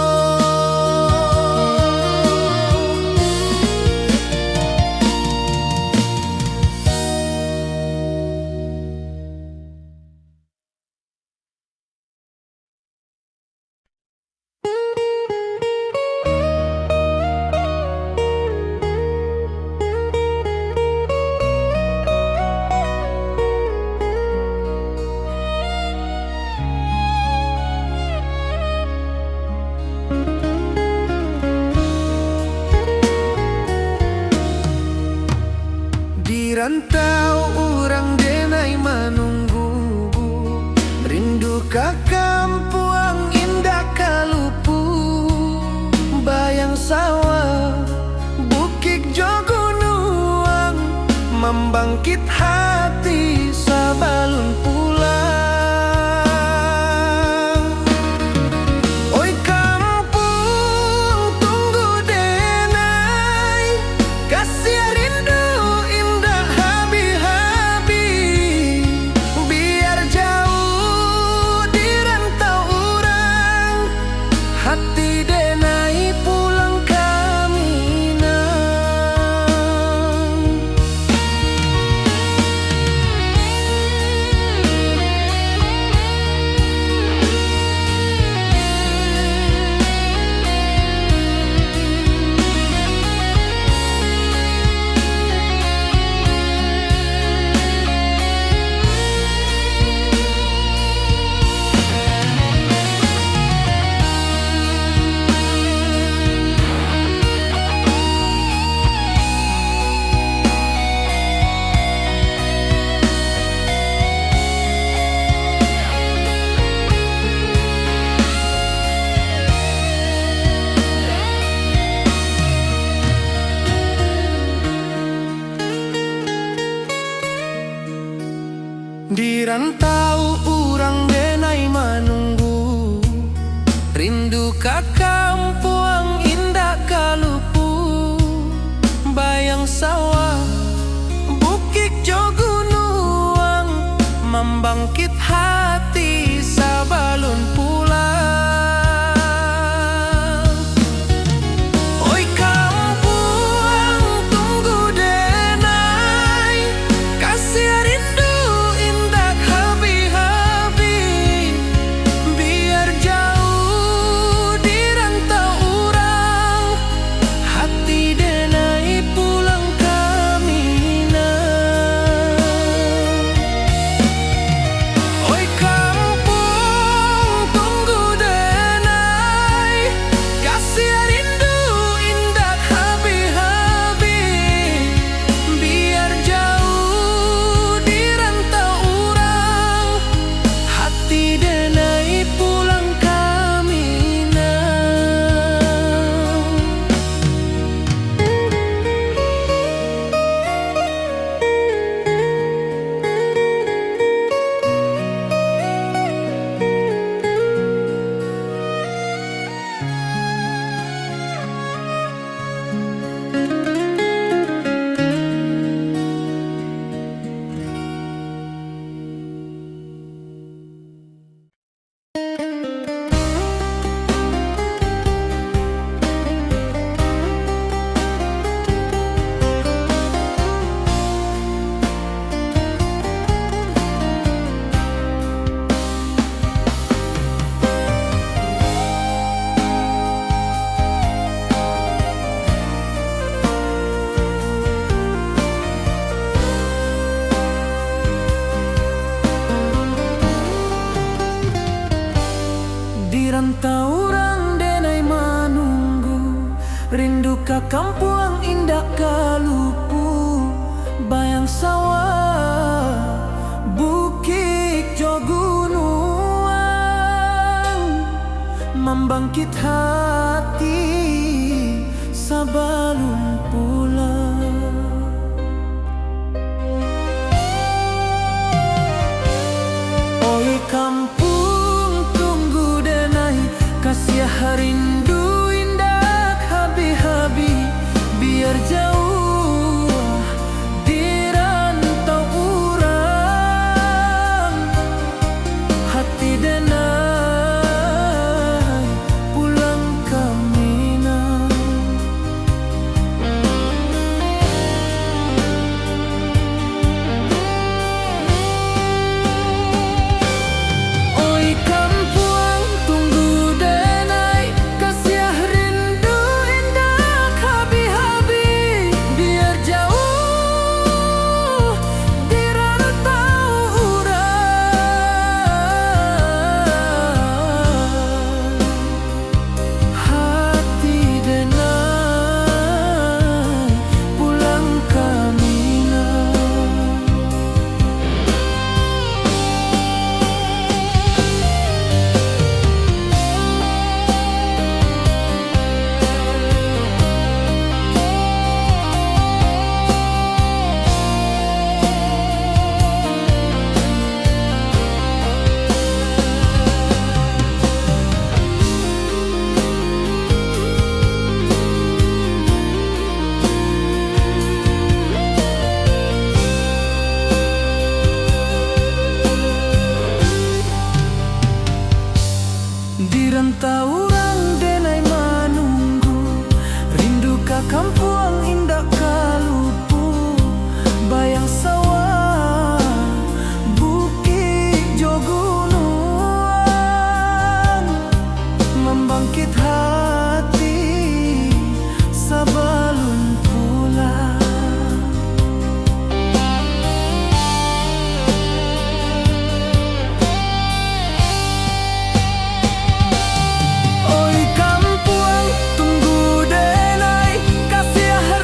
Di rantau orang denai menunggu, rindu ka kampung indah kalupu. Bayang sawah, bukit jo gunung, membangkit hati sabalun pulang. Oi kampung tunggu denai, kasih rindu indah habi-habi. Biar jauh di rantau orang, hati denai pulang ke Minang. Rindu ka kampung indah kalupu, bayang sawah, bukit jo gunung, membangkit hati sabalun pulang. Oi kampung tunggu denai, kasih rindu indah habi-habi, biar jauh di rantau urang, hati denai pulang kamina. Oi kampung tunggu denai, kasih rindu indah habi-habi, biar jauh di rantau urang, hati denai pulang kamina. Di rantau urang denai manunggu, rindu ka kampung indah kalupu, bayang sawah, bukit jo gunung, membangkit hati sabalun pulang. Oi kampung tunggu denai, kasih rindu indah habi-habi, biar jauh di rantau urang, hati denai pulang kamina. Oi kampung tunggu denai, kasih rindu indah habi-habi, biar jauh di rantau urang, hati denai pulang kamina. Di rantau urang denai manunggu, rindu ka kampung indah kalupu, bayang sawah, bukit jo gunung, membangkit hati sabalun pulang. Oi kampung tunggu denai, kasih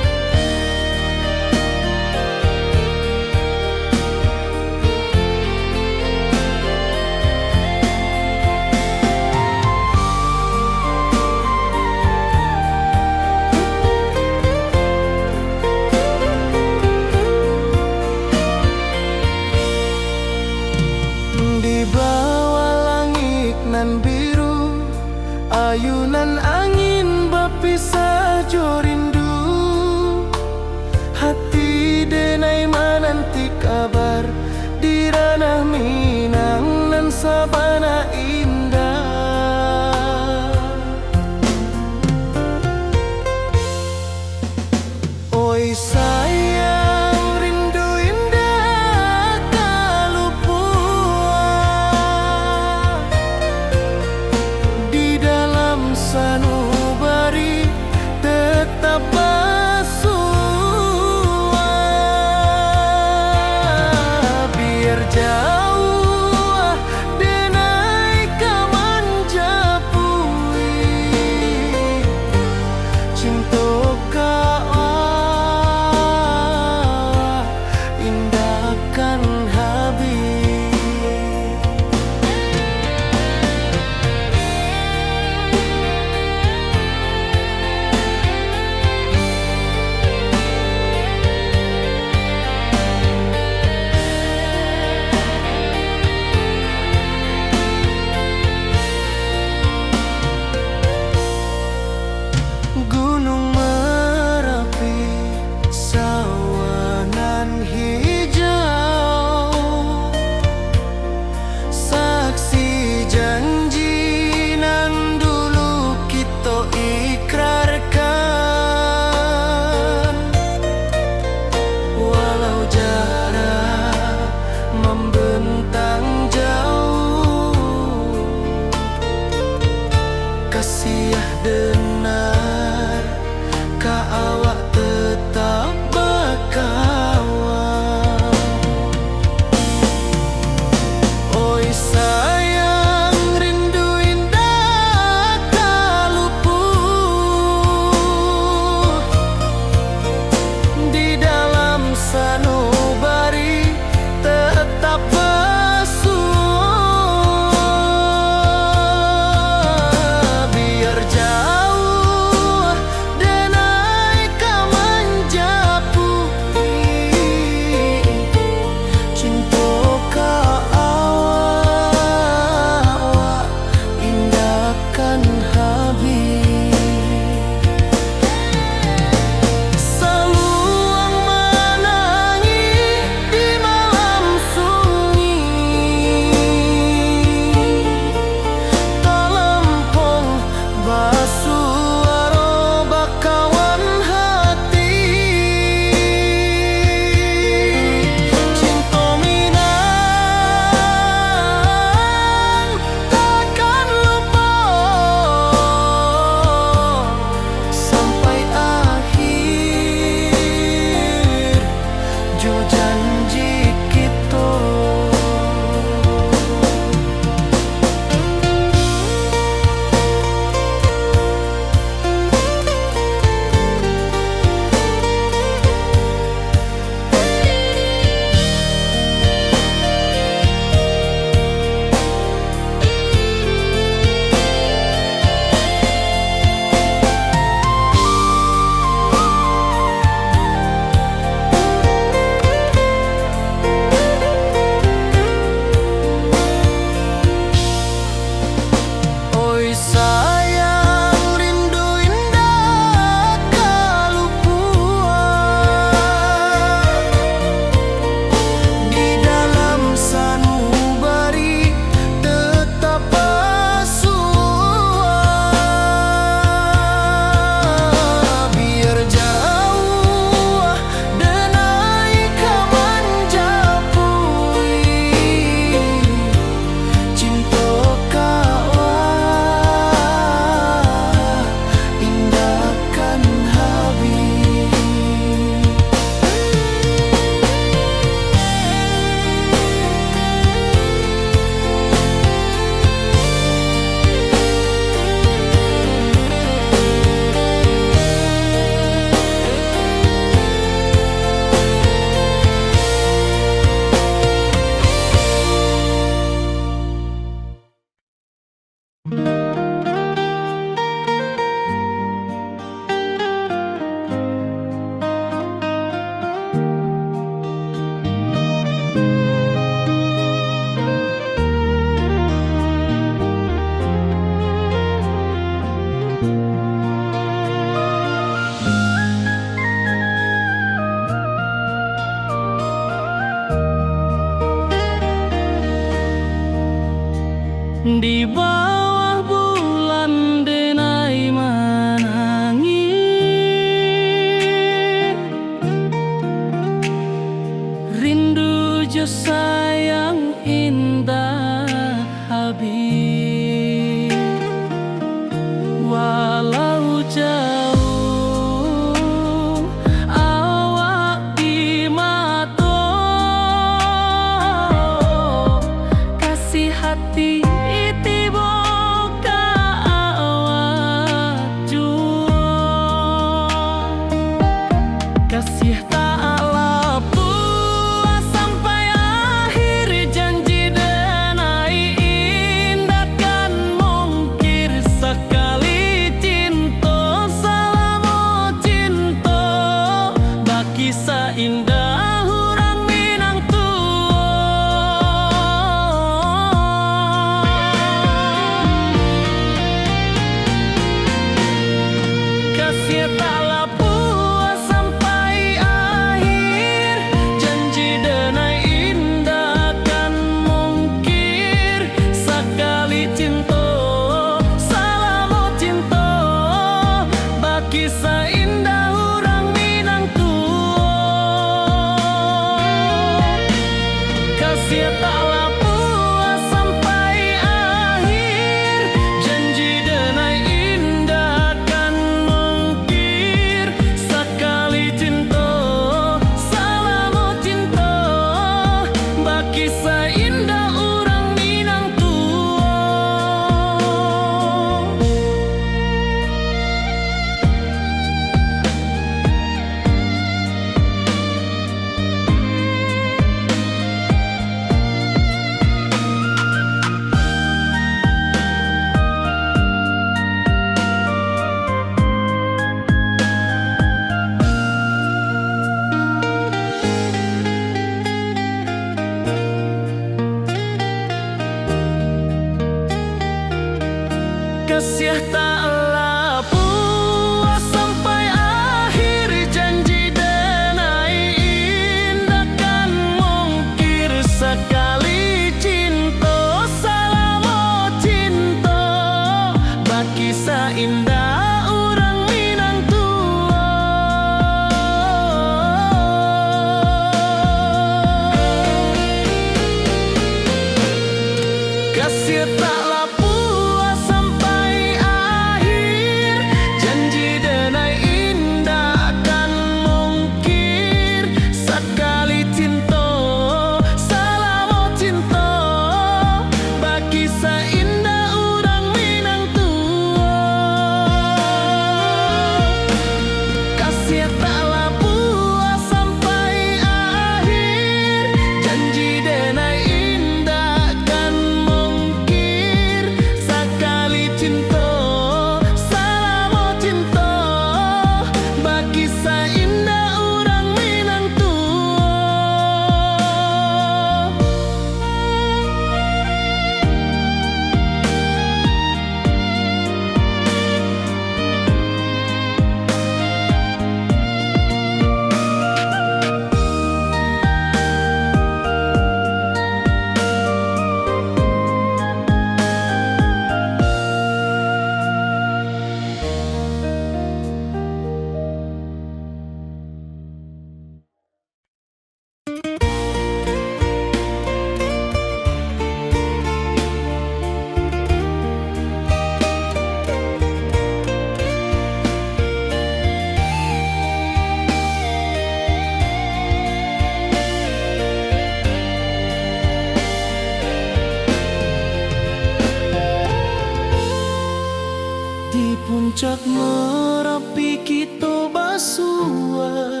puncak Merapi kita basua,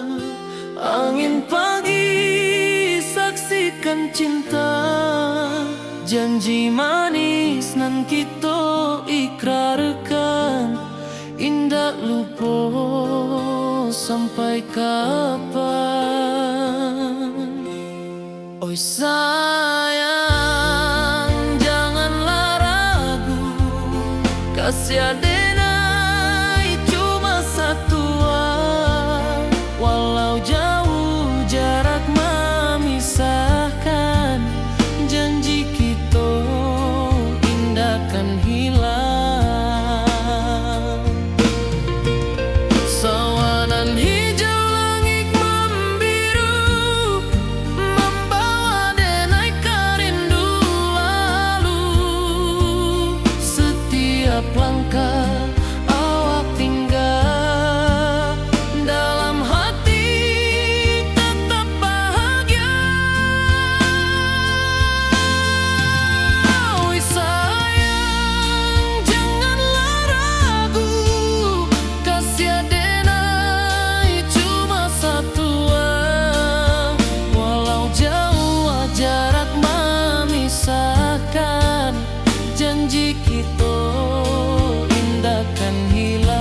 angin pagi saksikan cinta, janji manis nan kita ikrarkan, indah lupa sampai kapan. Oi sayang, janganlah ragu, kasih adenai cuma satu, walau jauh jarak memisahkan, janji kita indah kan hilang. Sawanan hijau langit membiru, membawa denai karindu lalu. Setiap langkah awak tinggal, dalam hati tetap bahagia. Oi sayang, janganlah ragu, kasih adenai cuma satu, walau jauh jarak memisahkan, janji kita indah kan hilang.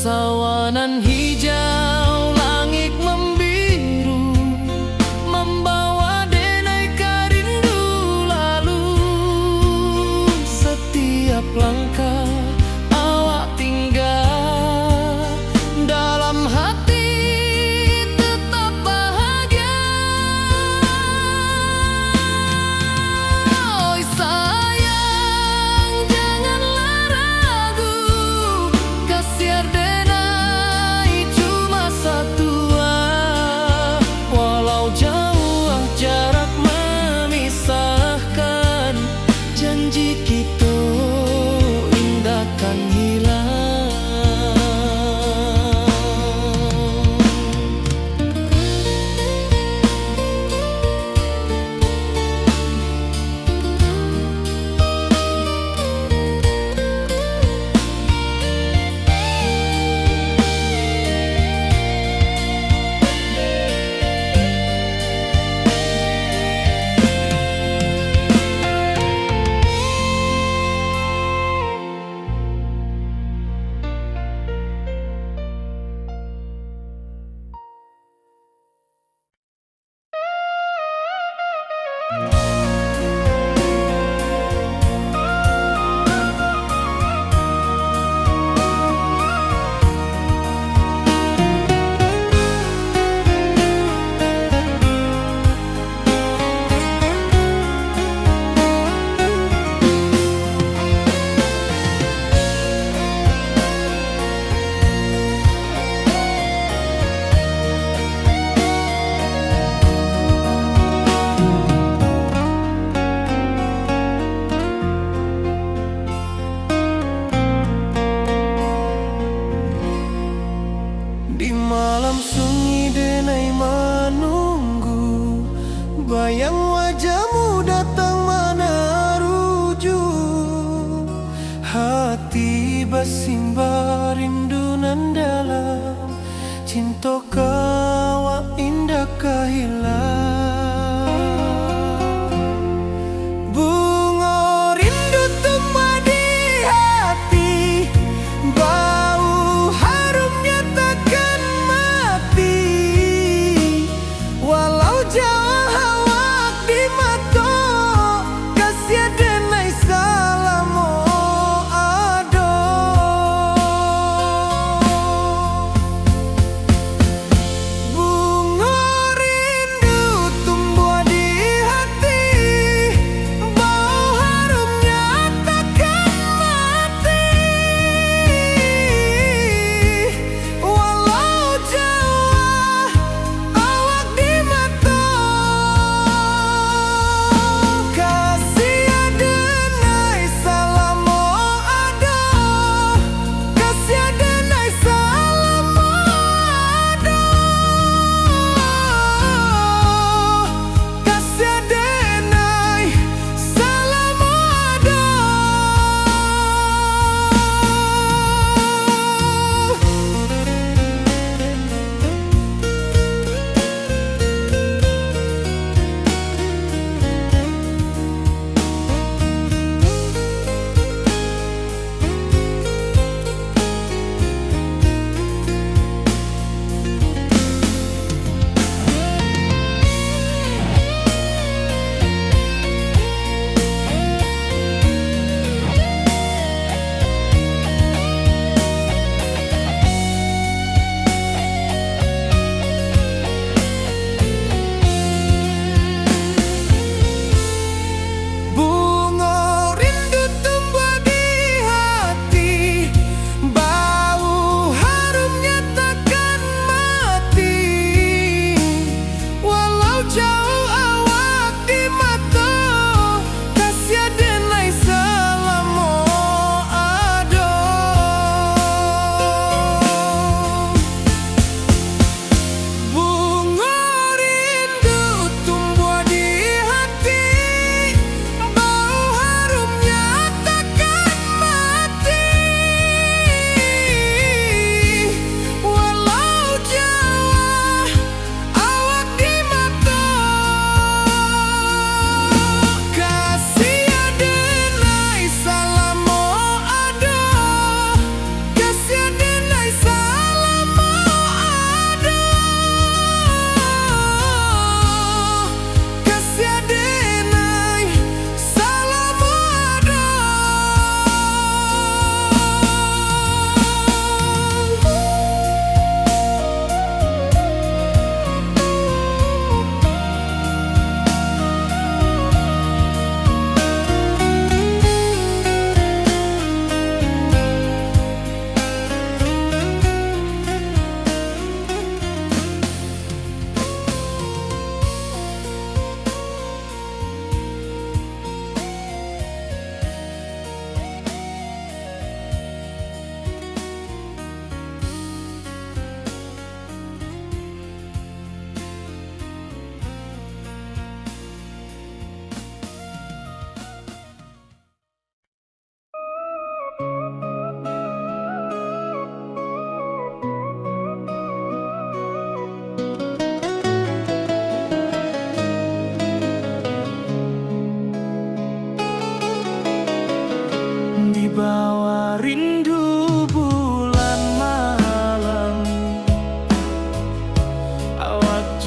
Sawanan hijau langit membiru, membawa denai karindu lalu. Setiap langkah awak tinggal, dalam hati tetap bahagia. Oi sayang, janganlah ragu, kasih adenai cuma satu, walau jauh jarak memisahkan, janji kita indah kan hilang. Di malam sunyi denai menunggu, bayang wajahmu datang meneruju. Hati bersimbar rindu nan dalam, cinta kawa indah kehilang. Bunga rindu tumbuh di hati, bau harumnya takkan mati, walau jauh awak di mata, kasih adenai salam ado. Bunga rindu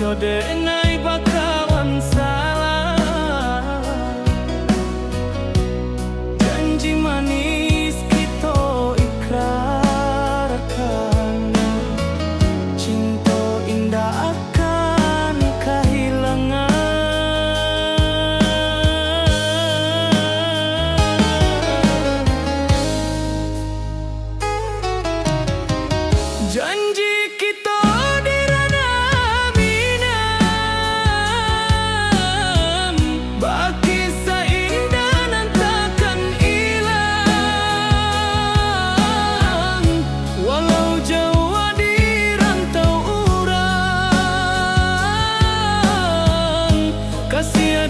Jode nai bakawan salah, janji manis kita ikrarkan, cinta indah akan kehilangan. Janji kita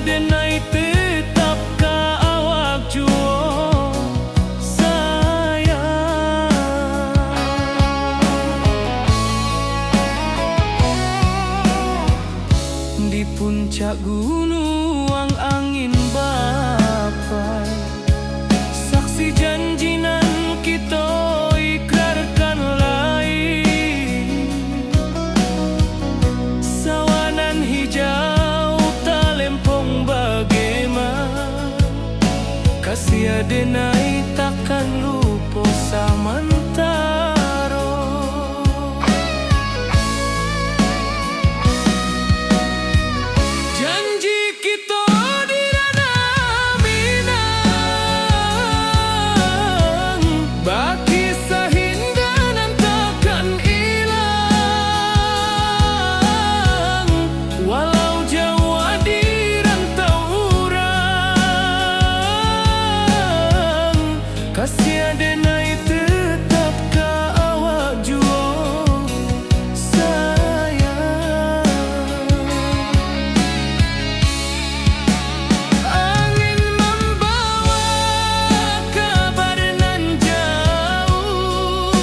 denai tetap ka awak juo sayang. Di puncak gunung angin bapai, saksi janji nan kita ikrarkan lain. Sawanan hijau kasih denai takkan lupa samantaro. Janji kita di ranah Minang, baki sahindanan takkan hilang. Walau jauh di rantau urang, kasih denai tetap ka awak juo sayang. Angin membawa kabar nan jauh,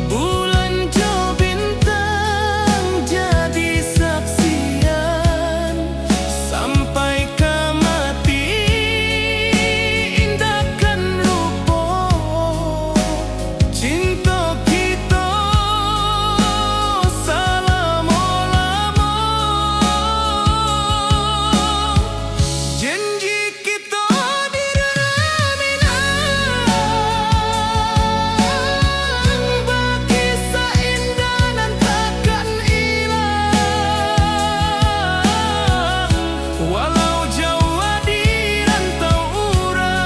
bulan jo bintang jadi saksian. Sampai ke mati indahkan lupa cinta kita selama-lama. Janji kita di ranah Minang, baki seindah nan takkan hilang. Walau jauh di rantau urang,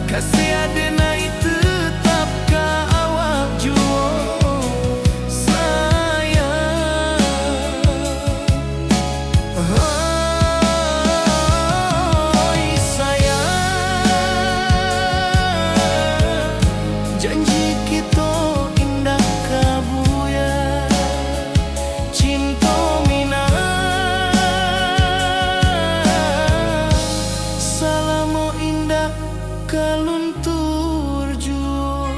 kasih denai tetap ka awak juo sayang. Oi sayang, janji kita indah kabuya, cinta Minang salamo indah kaluntur juo.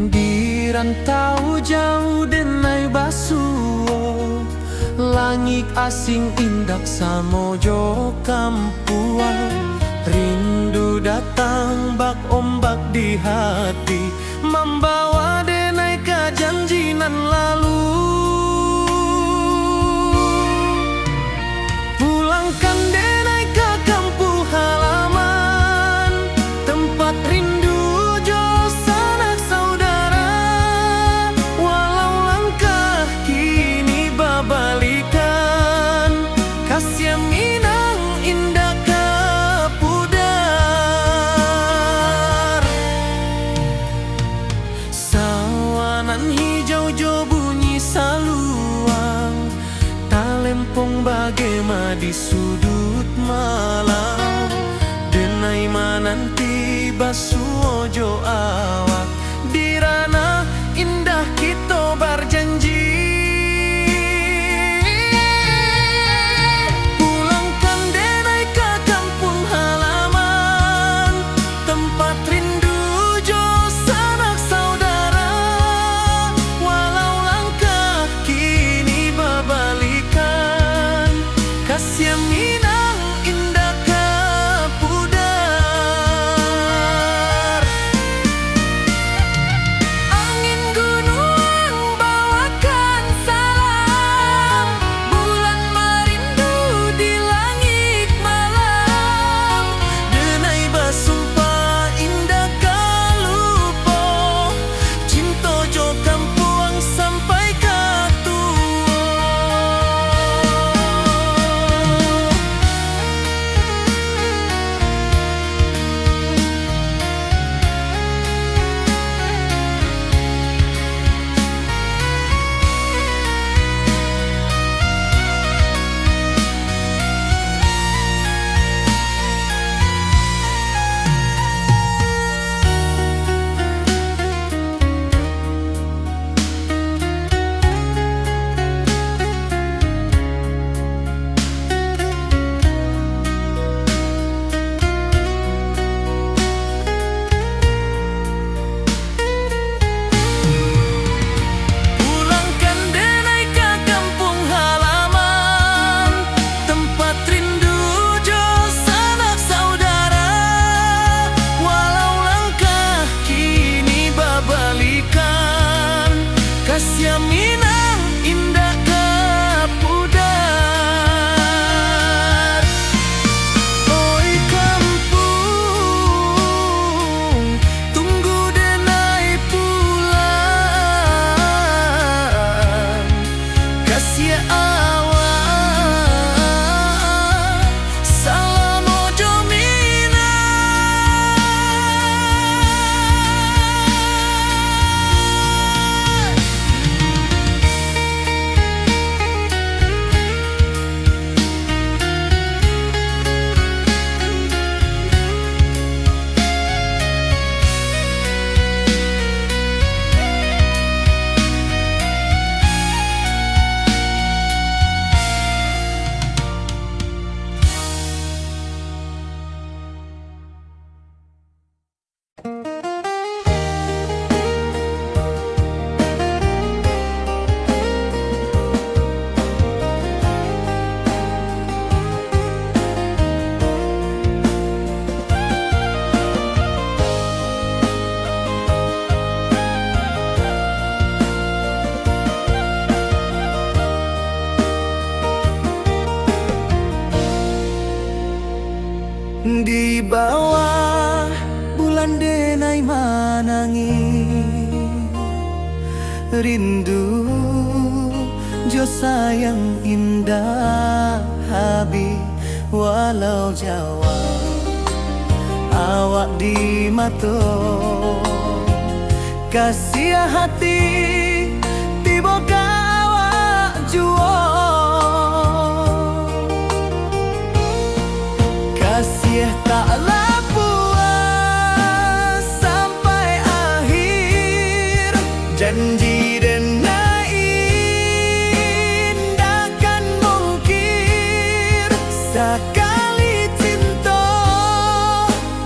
Di rantau jauh denai basuo, langit asing indak samojo kampuan. Rindu datang bak ombak di hati, membawa denai ke janji nan lalu. Pulangkan denai ke kampung halaman, tempat rindu jo sanak saudara. Walau langkah kini babalikan, kasih Minang indah ka pudar. Sawanan hijau jo bunyi saluang, talempong bagema di sudut malam. Denai menanti basuojo awak dirana indah kita berjanji. Pulangkan denai ke kampung halaman, tempat rindu jo sanak saudara. Walau langkah kini berbalikan, kasih Minang indah ke pudar. Angin gunung bawakan salam, bulan merindu di langit malam. Denai basumpah indah kalupo, cinta jo kampung sampai ke tua. Pulangkan denai ke kampung halaman, tempat rindu jo sanak saudara. Walau langkah kini berbalikan, kasih Minang indah ke pudar. Oi kampung, tunggu denai pulang. Kasih awak salam ojo Minang. Di bawah bulan denai manangi, rindu jo sayang indah habi. Walau Jawa awak di mato, kasih hati tiba ka awak juo. Kasih taklah puas sampai akhir, janji denai indah kan mungkir. Sekali cinta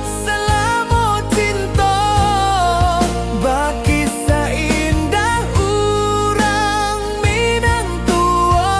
selama cinta, baki seindah urang Minang tua.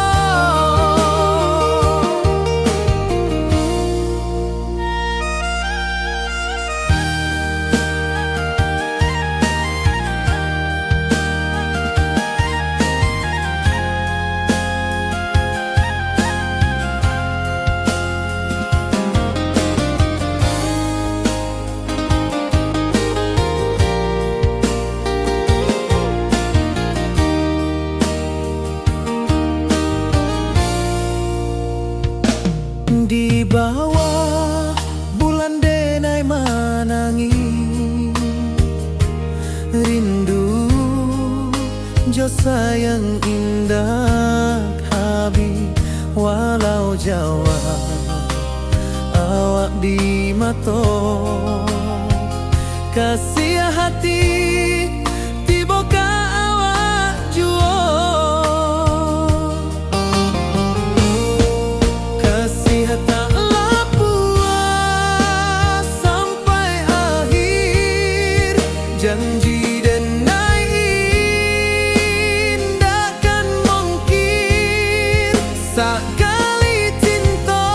Di bawah bulan denai manangi, rindu jo sayang indah habi. Walau Jawa awak di mato, kasih hati tiba ka awak jua. Kasih taklah puas sampai akhir, janji denai indakan mungkin. Sekali cinta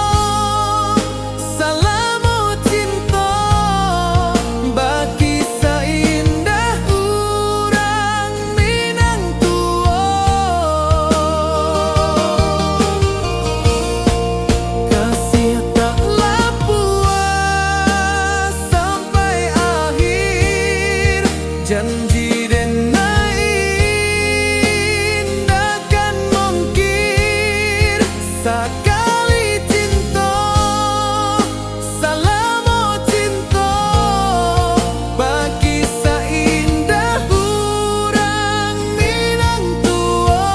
salamu cinta, bagi seindah urang Minang tua. Kasih taklah puas sampai akhir, janji denai indakan mungkin. Sekali cinta salamu cinta, bagi seindah urang Minang tua.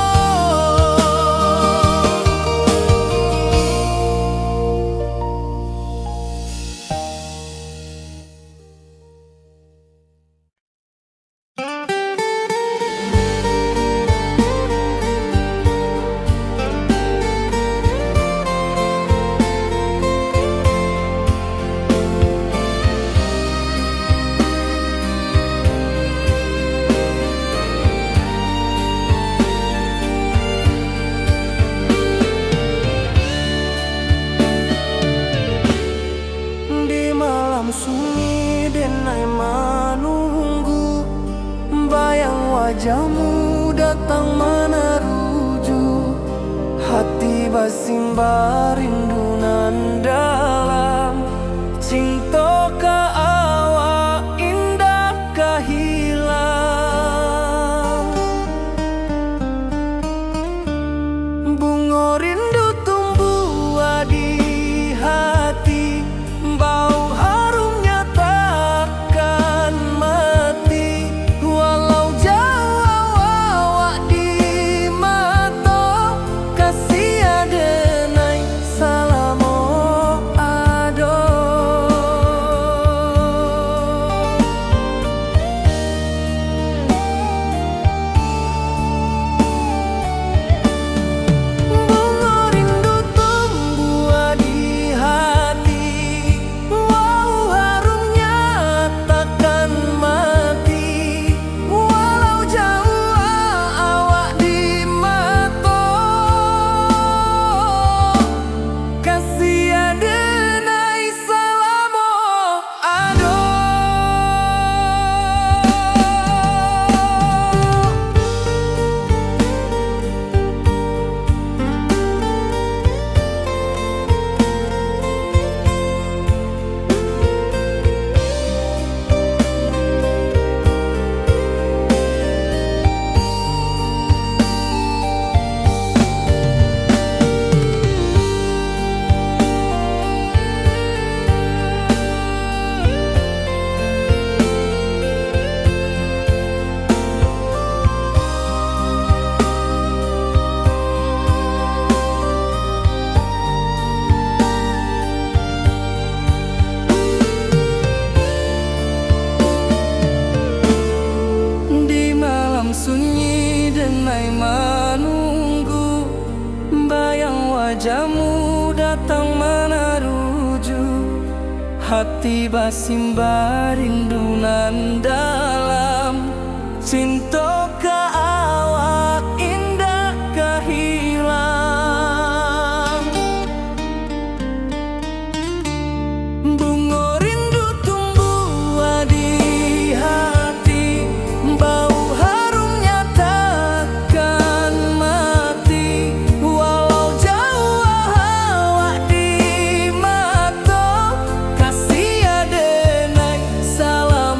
Di malam sunyi denai menunggu, bayang wajahmu datang meneruju. Hati basimba rindu nan dalam, cinta ka awak indah ka hilang. Bunga rindu tumbuh di hati, bau harumnya takkan mati. Walau jauh awak di mata, kasih adenai salamu ado. Bunga rindu tumbuh di hati, wow harumnya takkan mati. Walau jauh awak di mata, kasih adenai salamu ado. Di malam sunyi denai menunggu, bayang wajahmu datang meneruju. Hati basimba rindu nan dalam, cinta ka awak indah ka hilang. Bunga rindu tumbuh di hati, bau harumnya takkan mati. Walau jauh awak di mata, kasih adenai salamu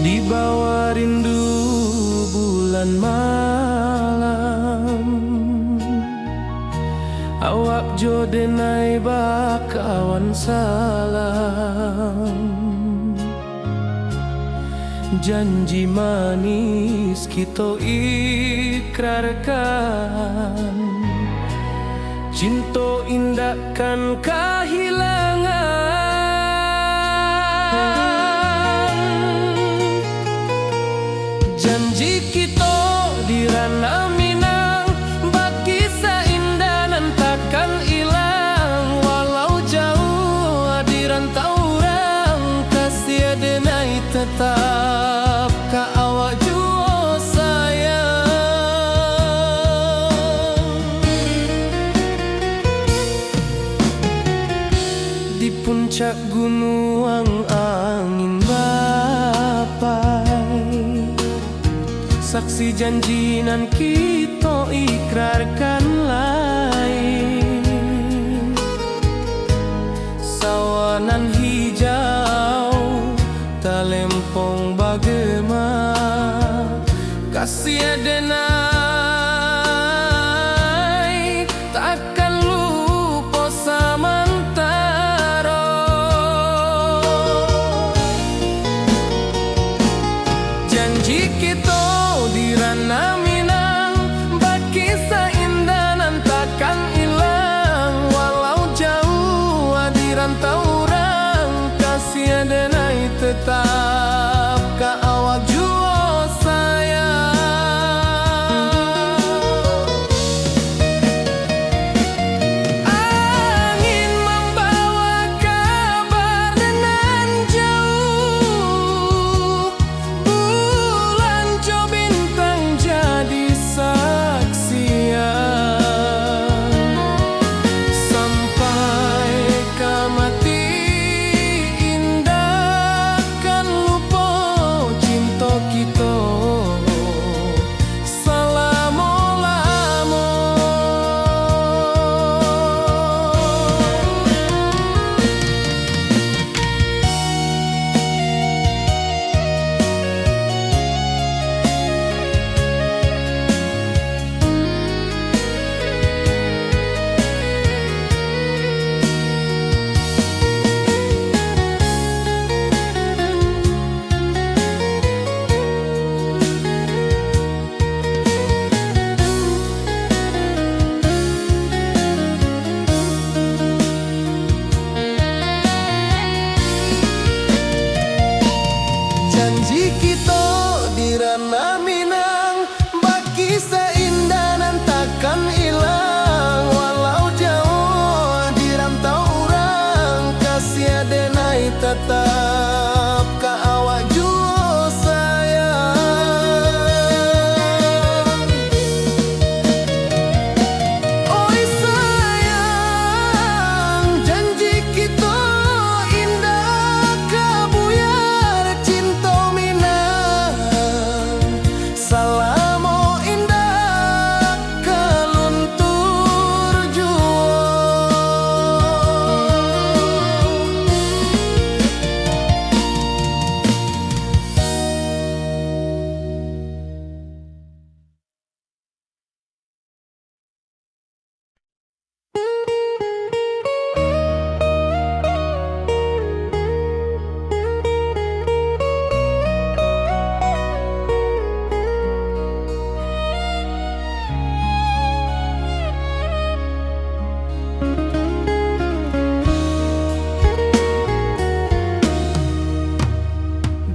Di bawah rindu bulan malam, awak jo denai bakawan salam. Janji manis kita ikrarkan, cinta indahkan kehilangan. Janji kita di ranah Minang, bagi seindah nan takkan hilang. Walau jauh di rantau orang, kasih denai tetap ka awak jua sayang. Di puncak gunung angin bapai, saksi janji nan kita ikrarkan lain. Sawanan hijau talempong bagema, kasih denai takkan lupa samantara. Janji kita di ranah Minang, bagi seindah nan takkan hilang. Walau jauh di rantau orang, kasih denai tetap ka awak jua sayang. Angin membawa kabar nan jauh, bulan jo bintang jadi saksian. Sampai ke mati indah kan lupa cinta kita selama-lama. Janji kita di ranah Minang, bagi seindah nan takkan hilang. Walau jauh di rantau orang, kasih denai tetap ka awak jua sayang. Oi sayang, janji kita indah kabuyar cinta Minang. Salamo indah keluntur jua.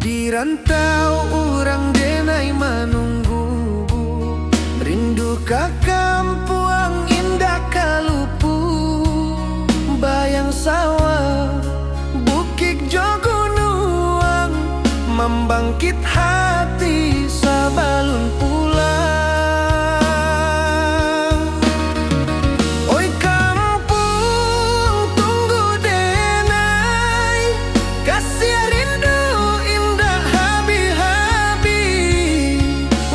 Di rantau orang denai menunggu, rindu ka kampung indah kalupu. Bayang sawah, bukit jo gunung, membangkit hati sabalun pulang. Oi kampung tunggu denai, kasih rindu indah habi-habi.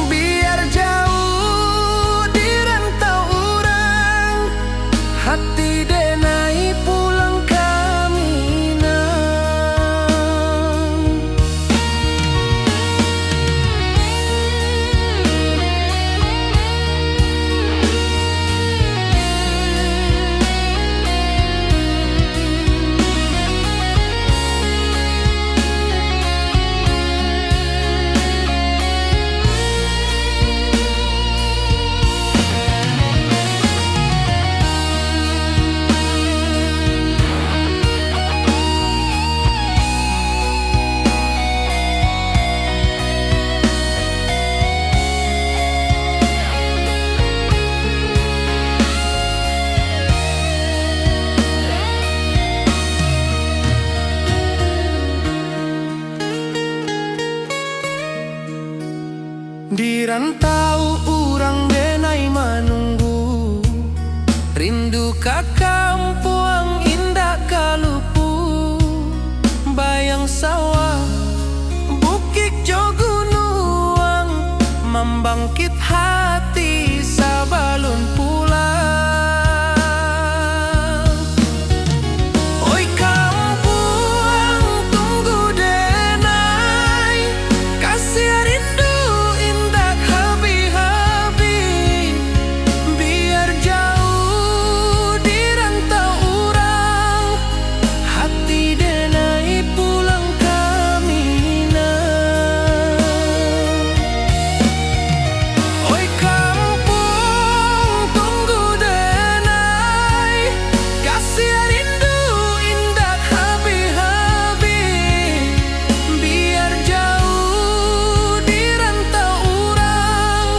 Biar jauh di rantau orang, hati denai pulang ka Di rantau urang denai manunggu, rindu ka kampung indah kalupu. Bayang sawah, bukit jo gunung, membangkit hati sabalun pulang. Oi kampung tunggu denai, kasih rindu indah habi-habi. Biar jauh di rantau urang, hati denai pulang kamina. Oi kampung tunggu denai, kasih rindu indah habi-habi. Biar jauh di rantau urang,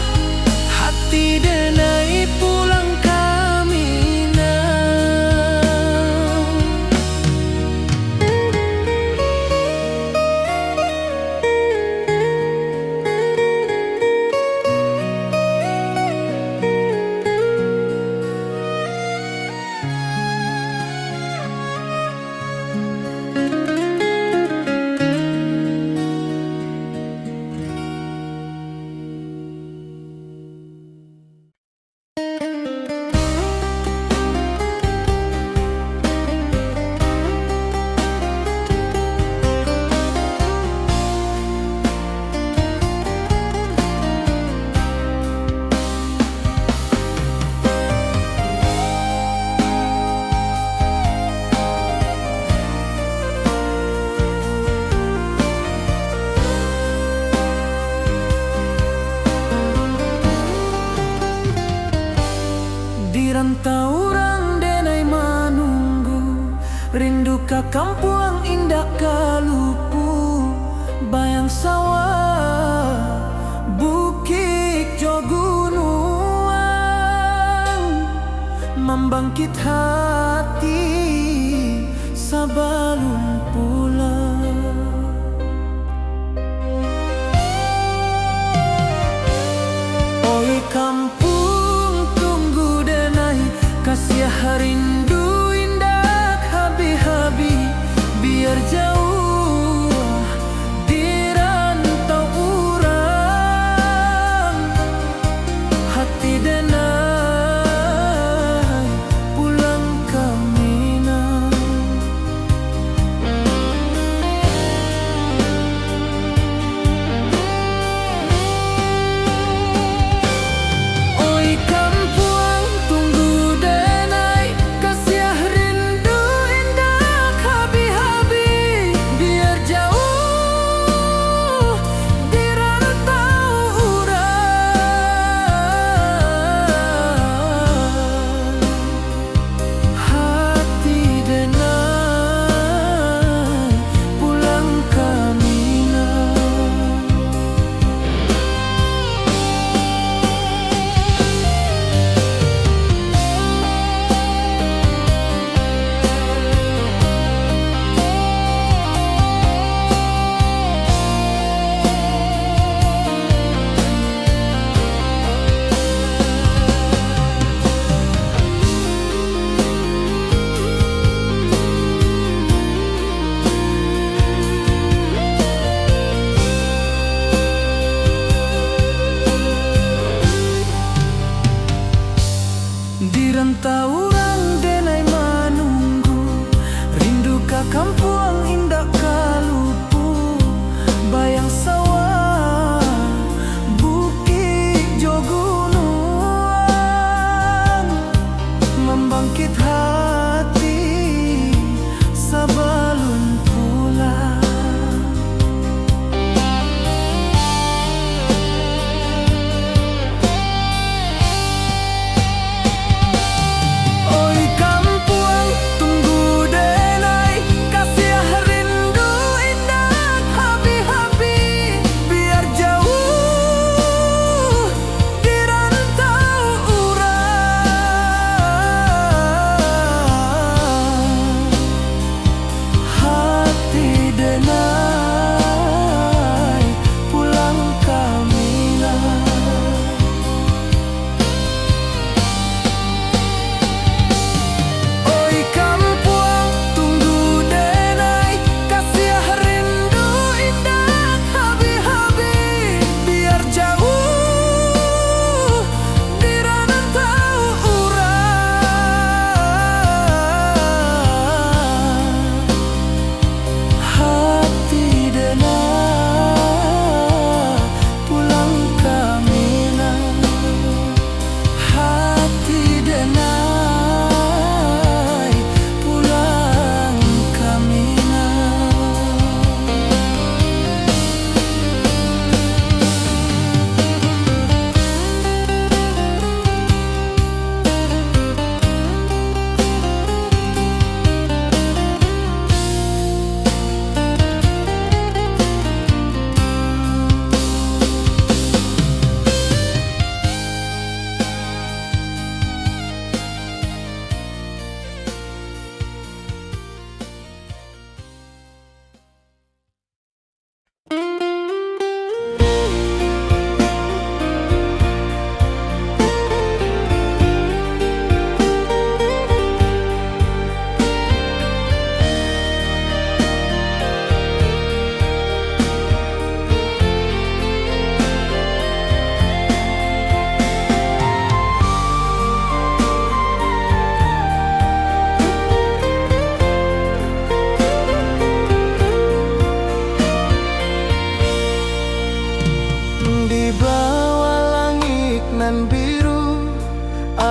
hati denai pulang kamina. Di rantau urang denai manunggu, rindu ka kampung indah kalupu. Bayang sawah, bukit jo gunung, membangkit hati sabalun pulang. Oi kampung tunggu denai, kasih rindu indah habi-habi. Biar jauh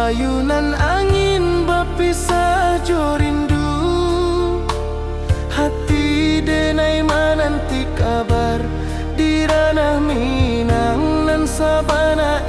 ayunan angin berpisah jo rindu. Hati denai menanti kabar di ranah Minang nan sabana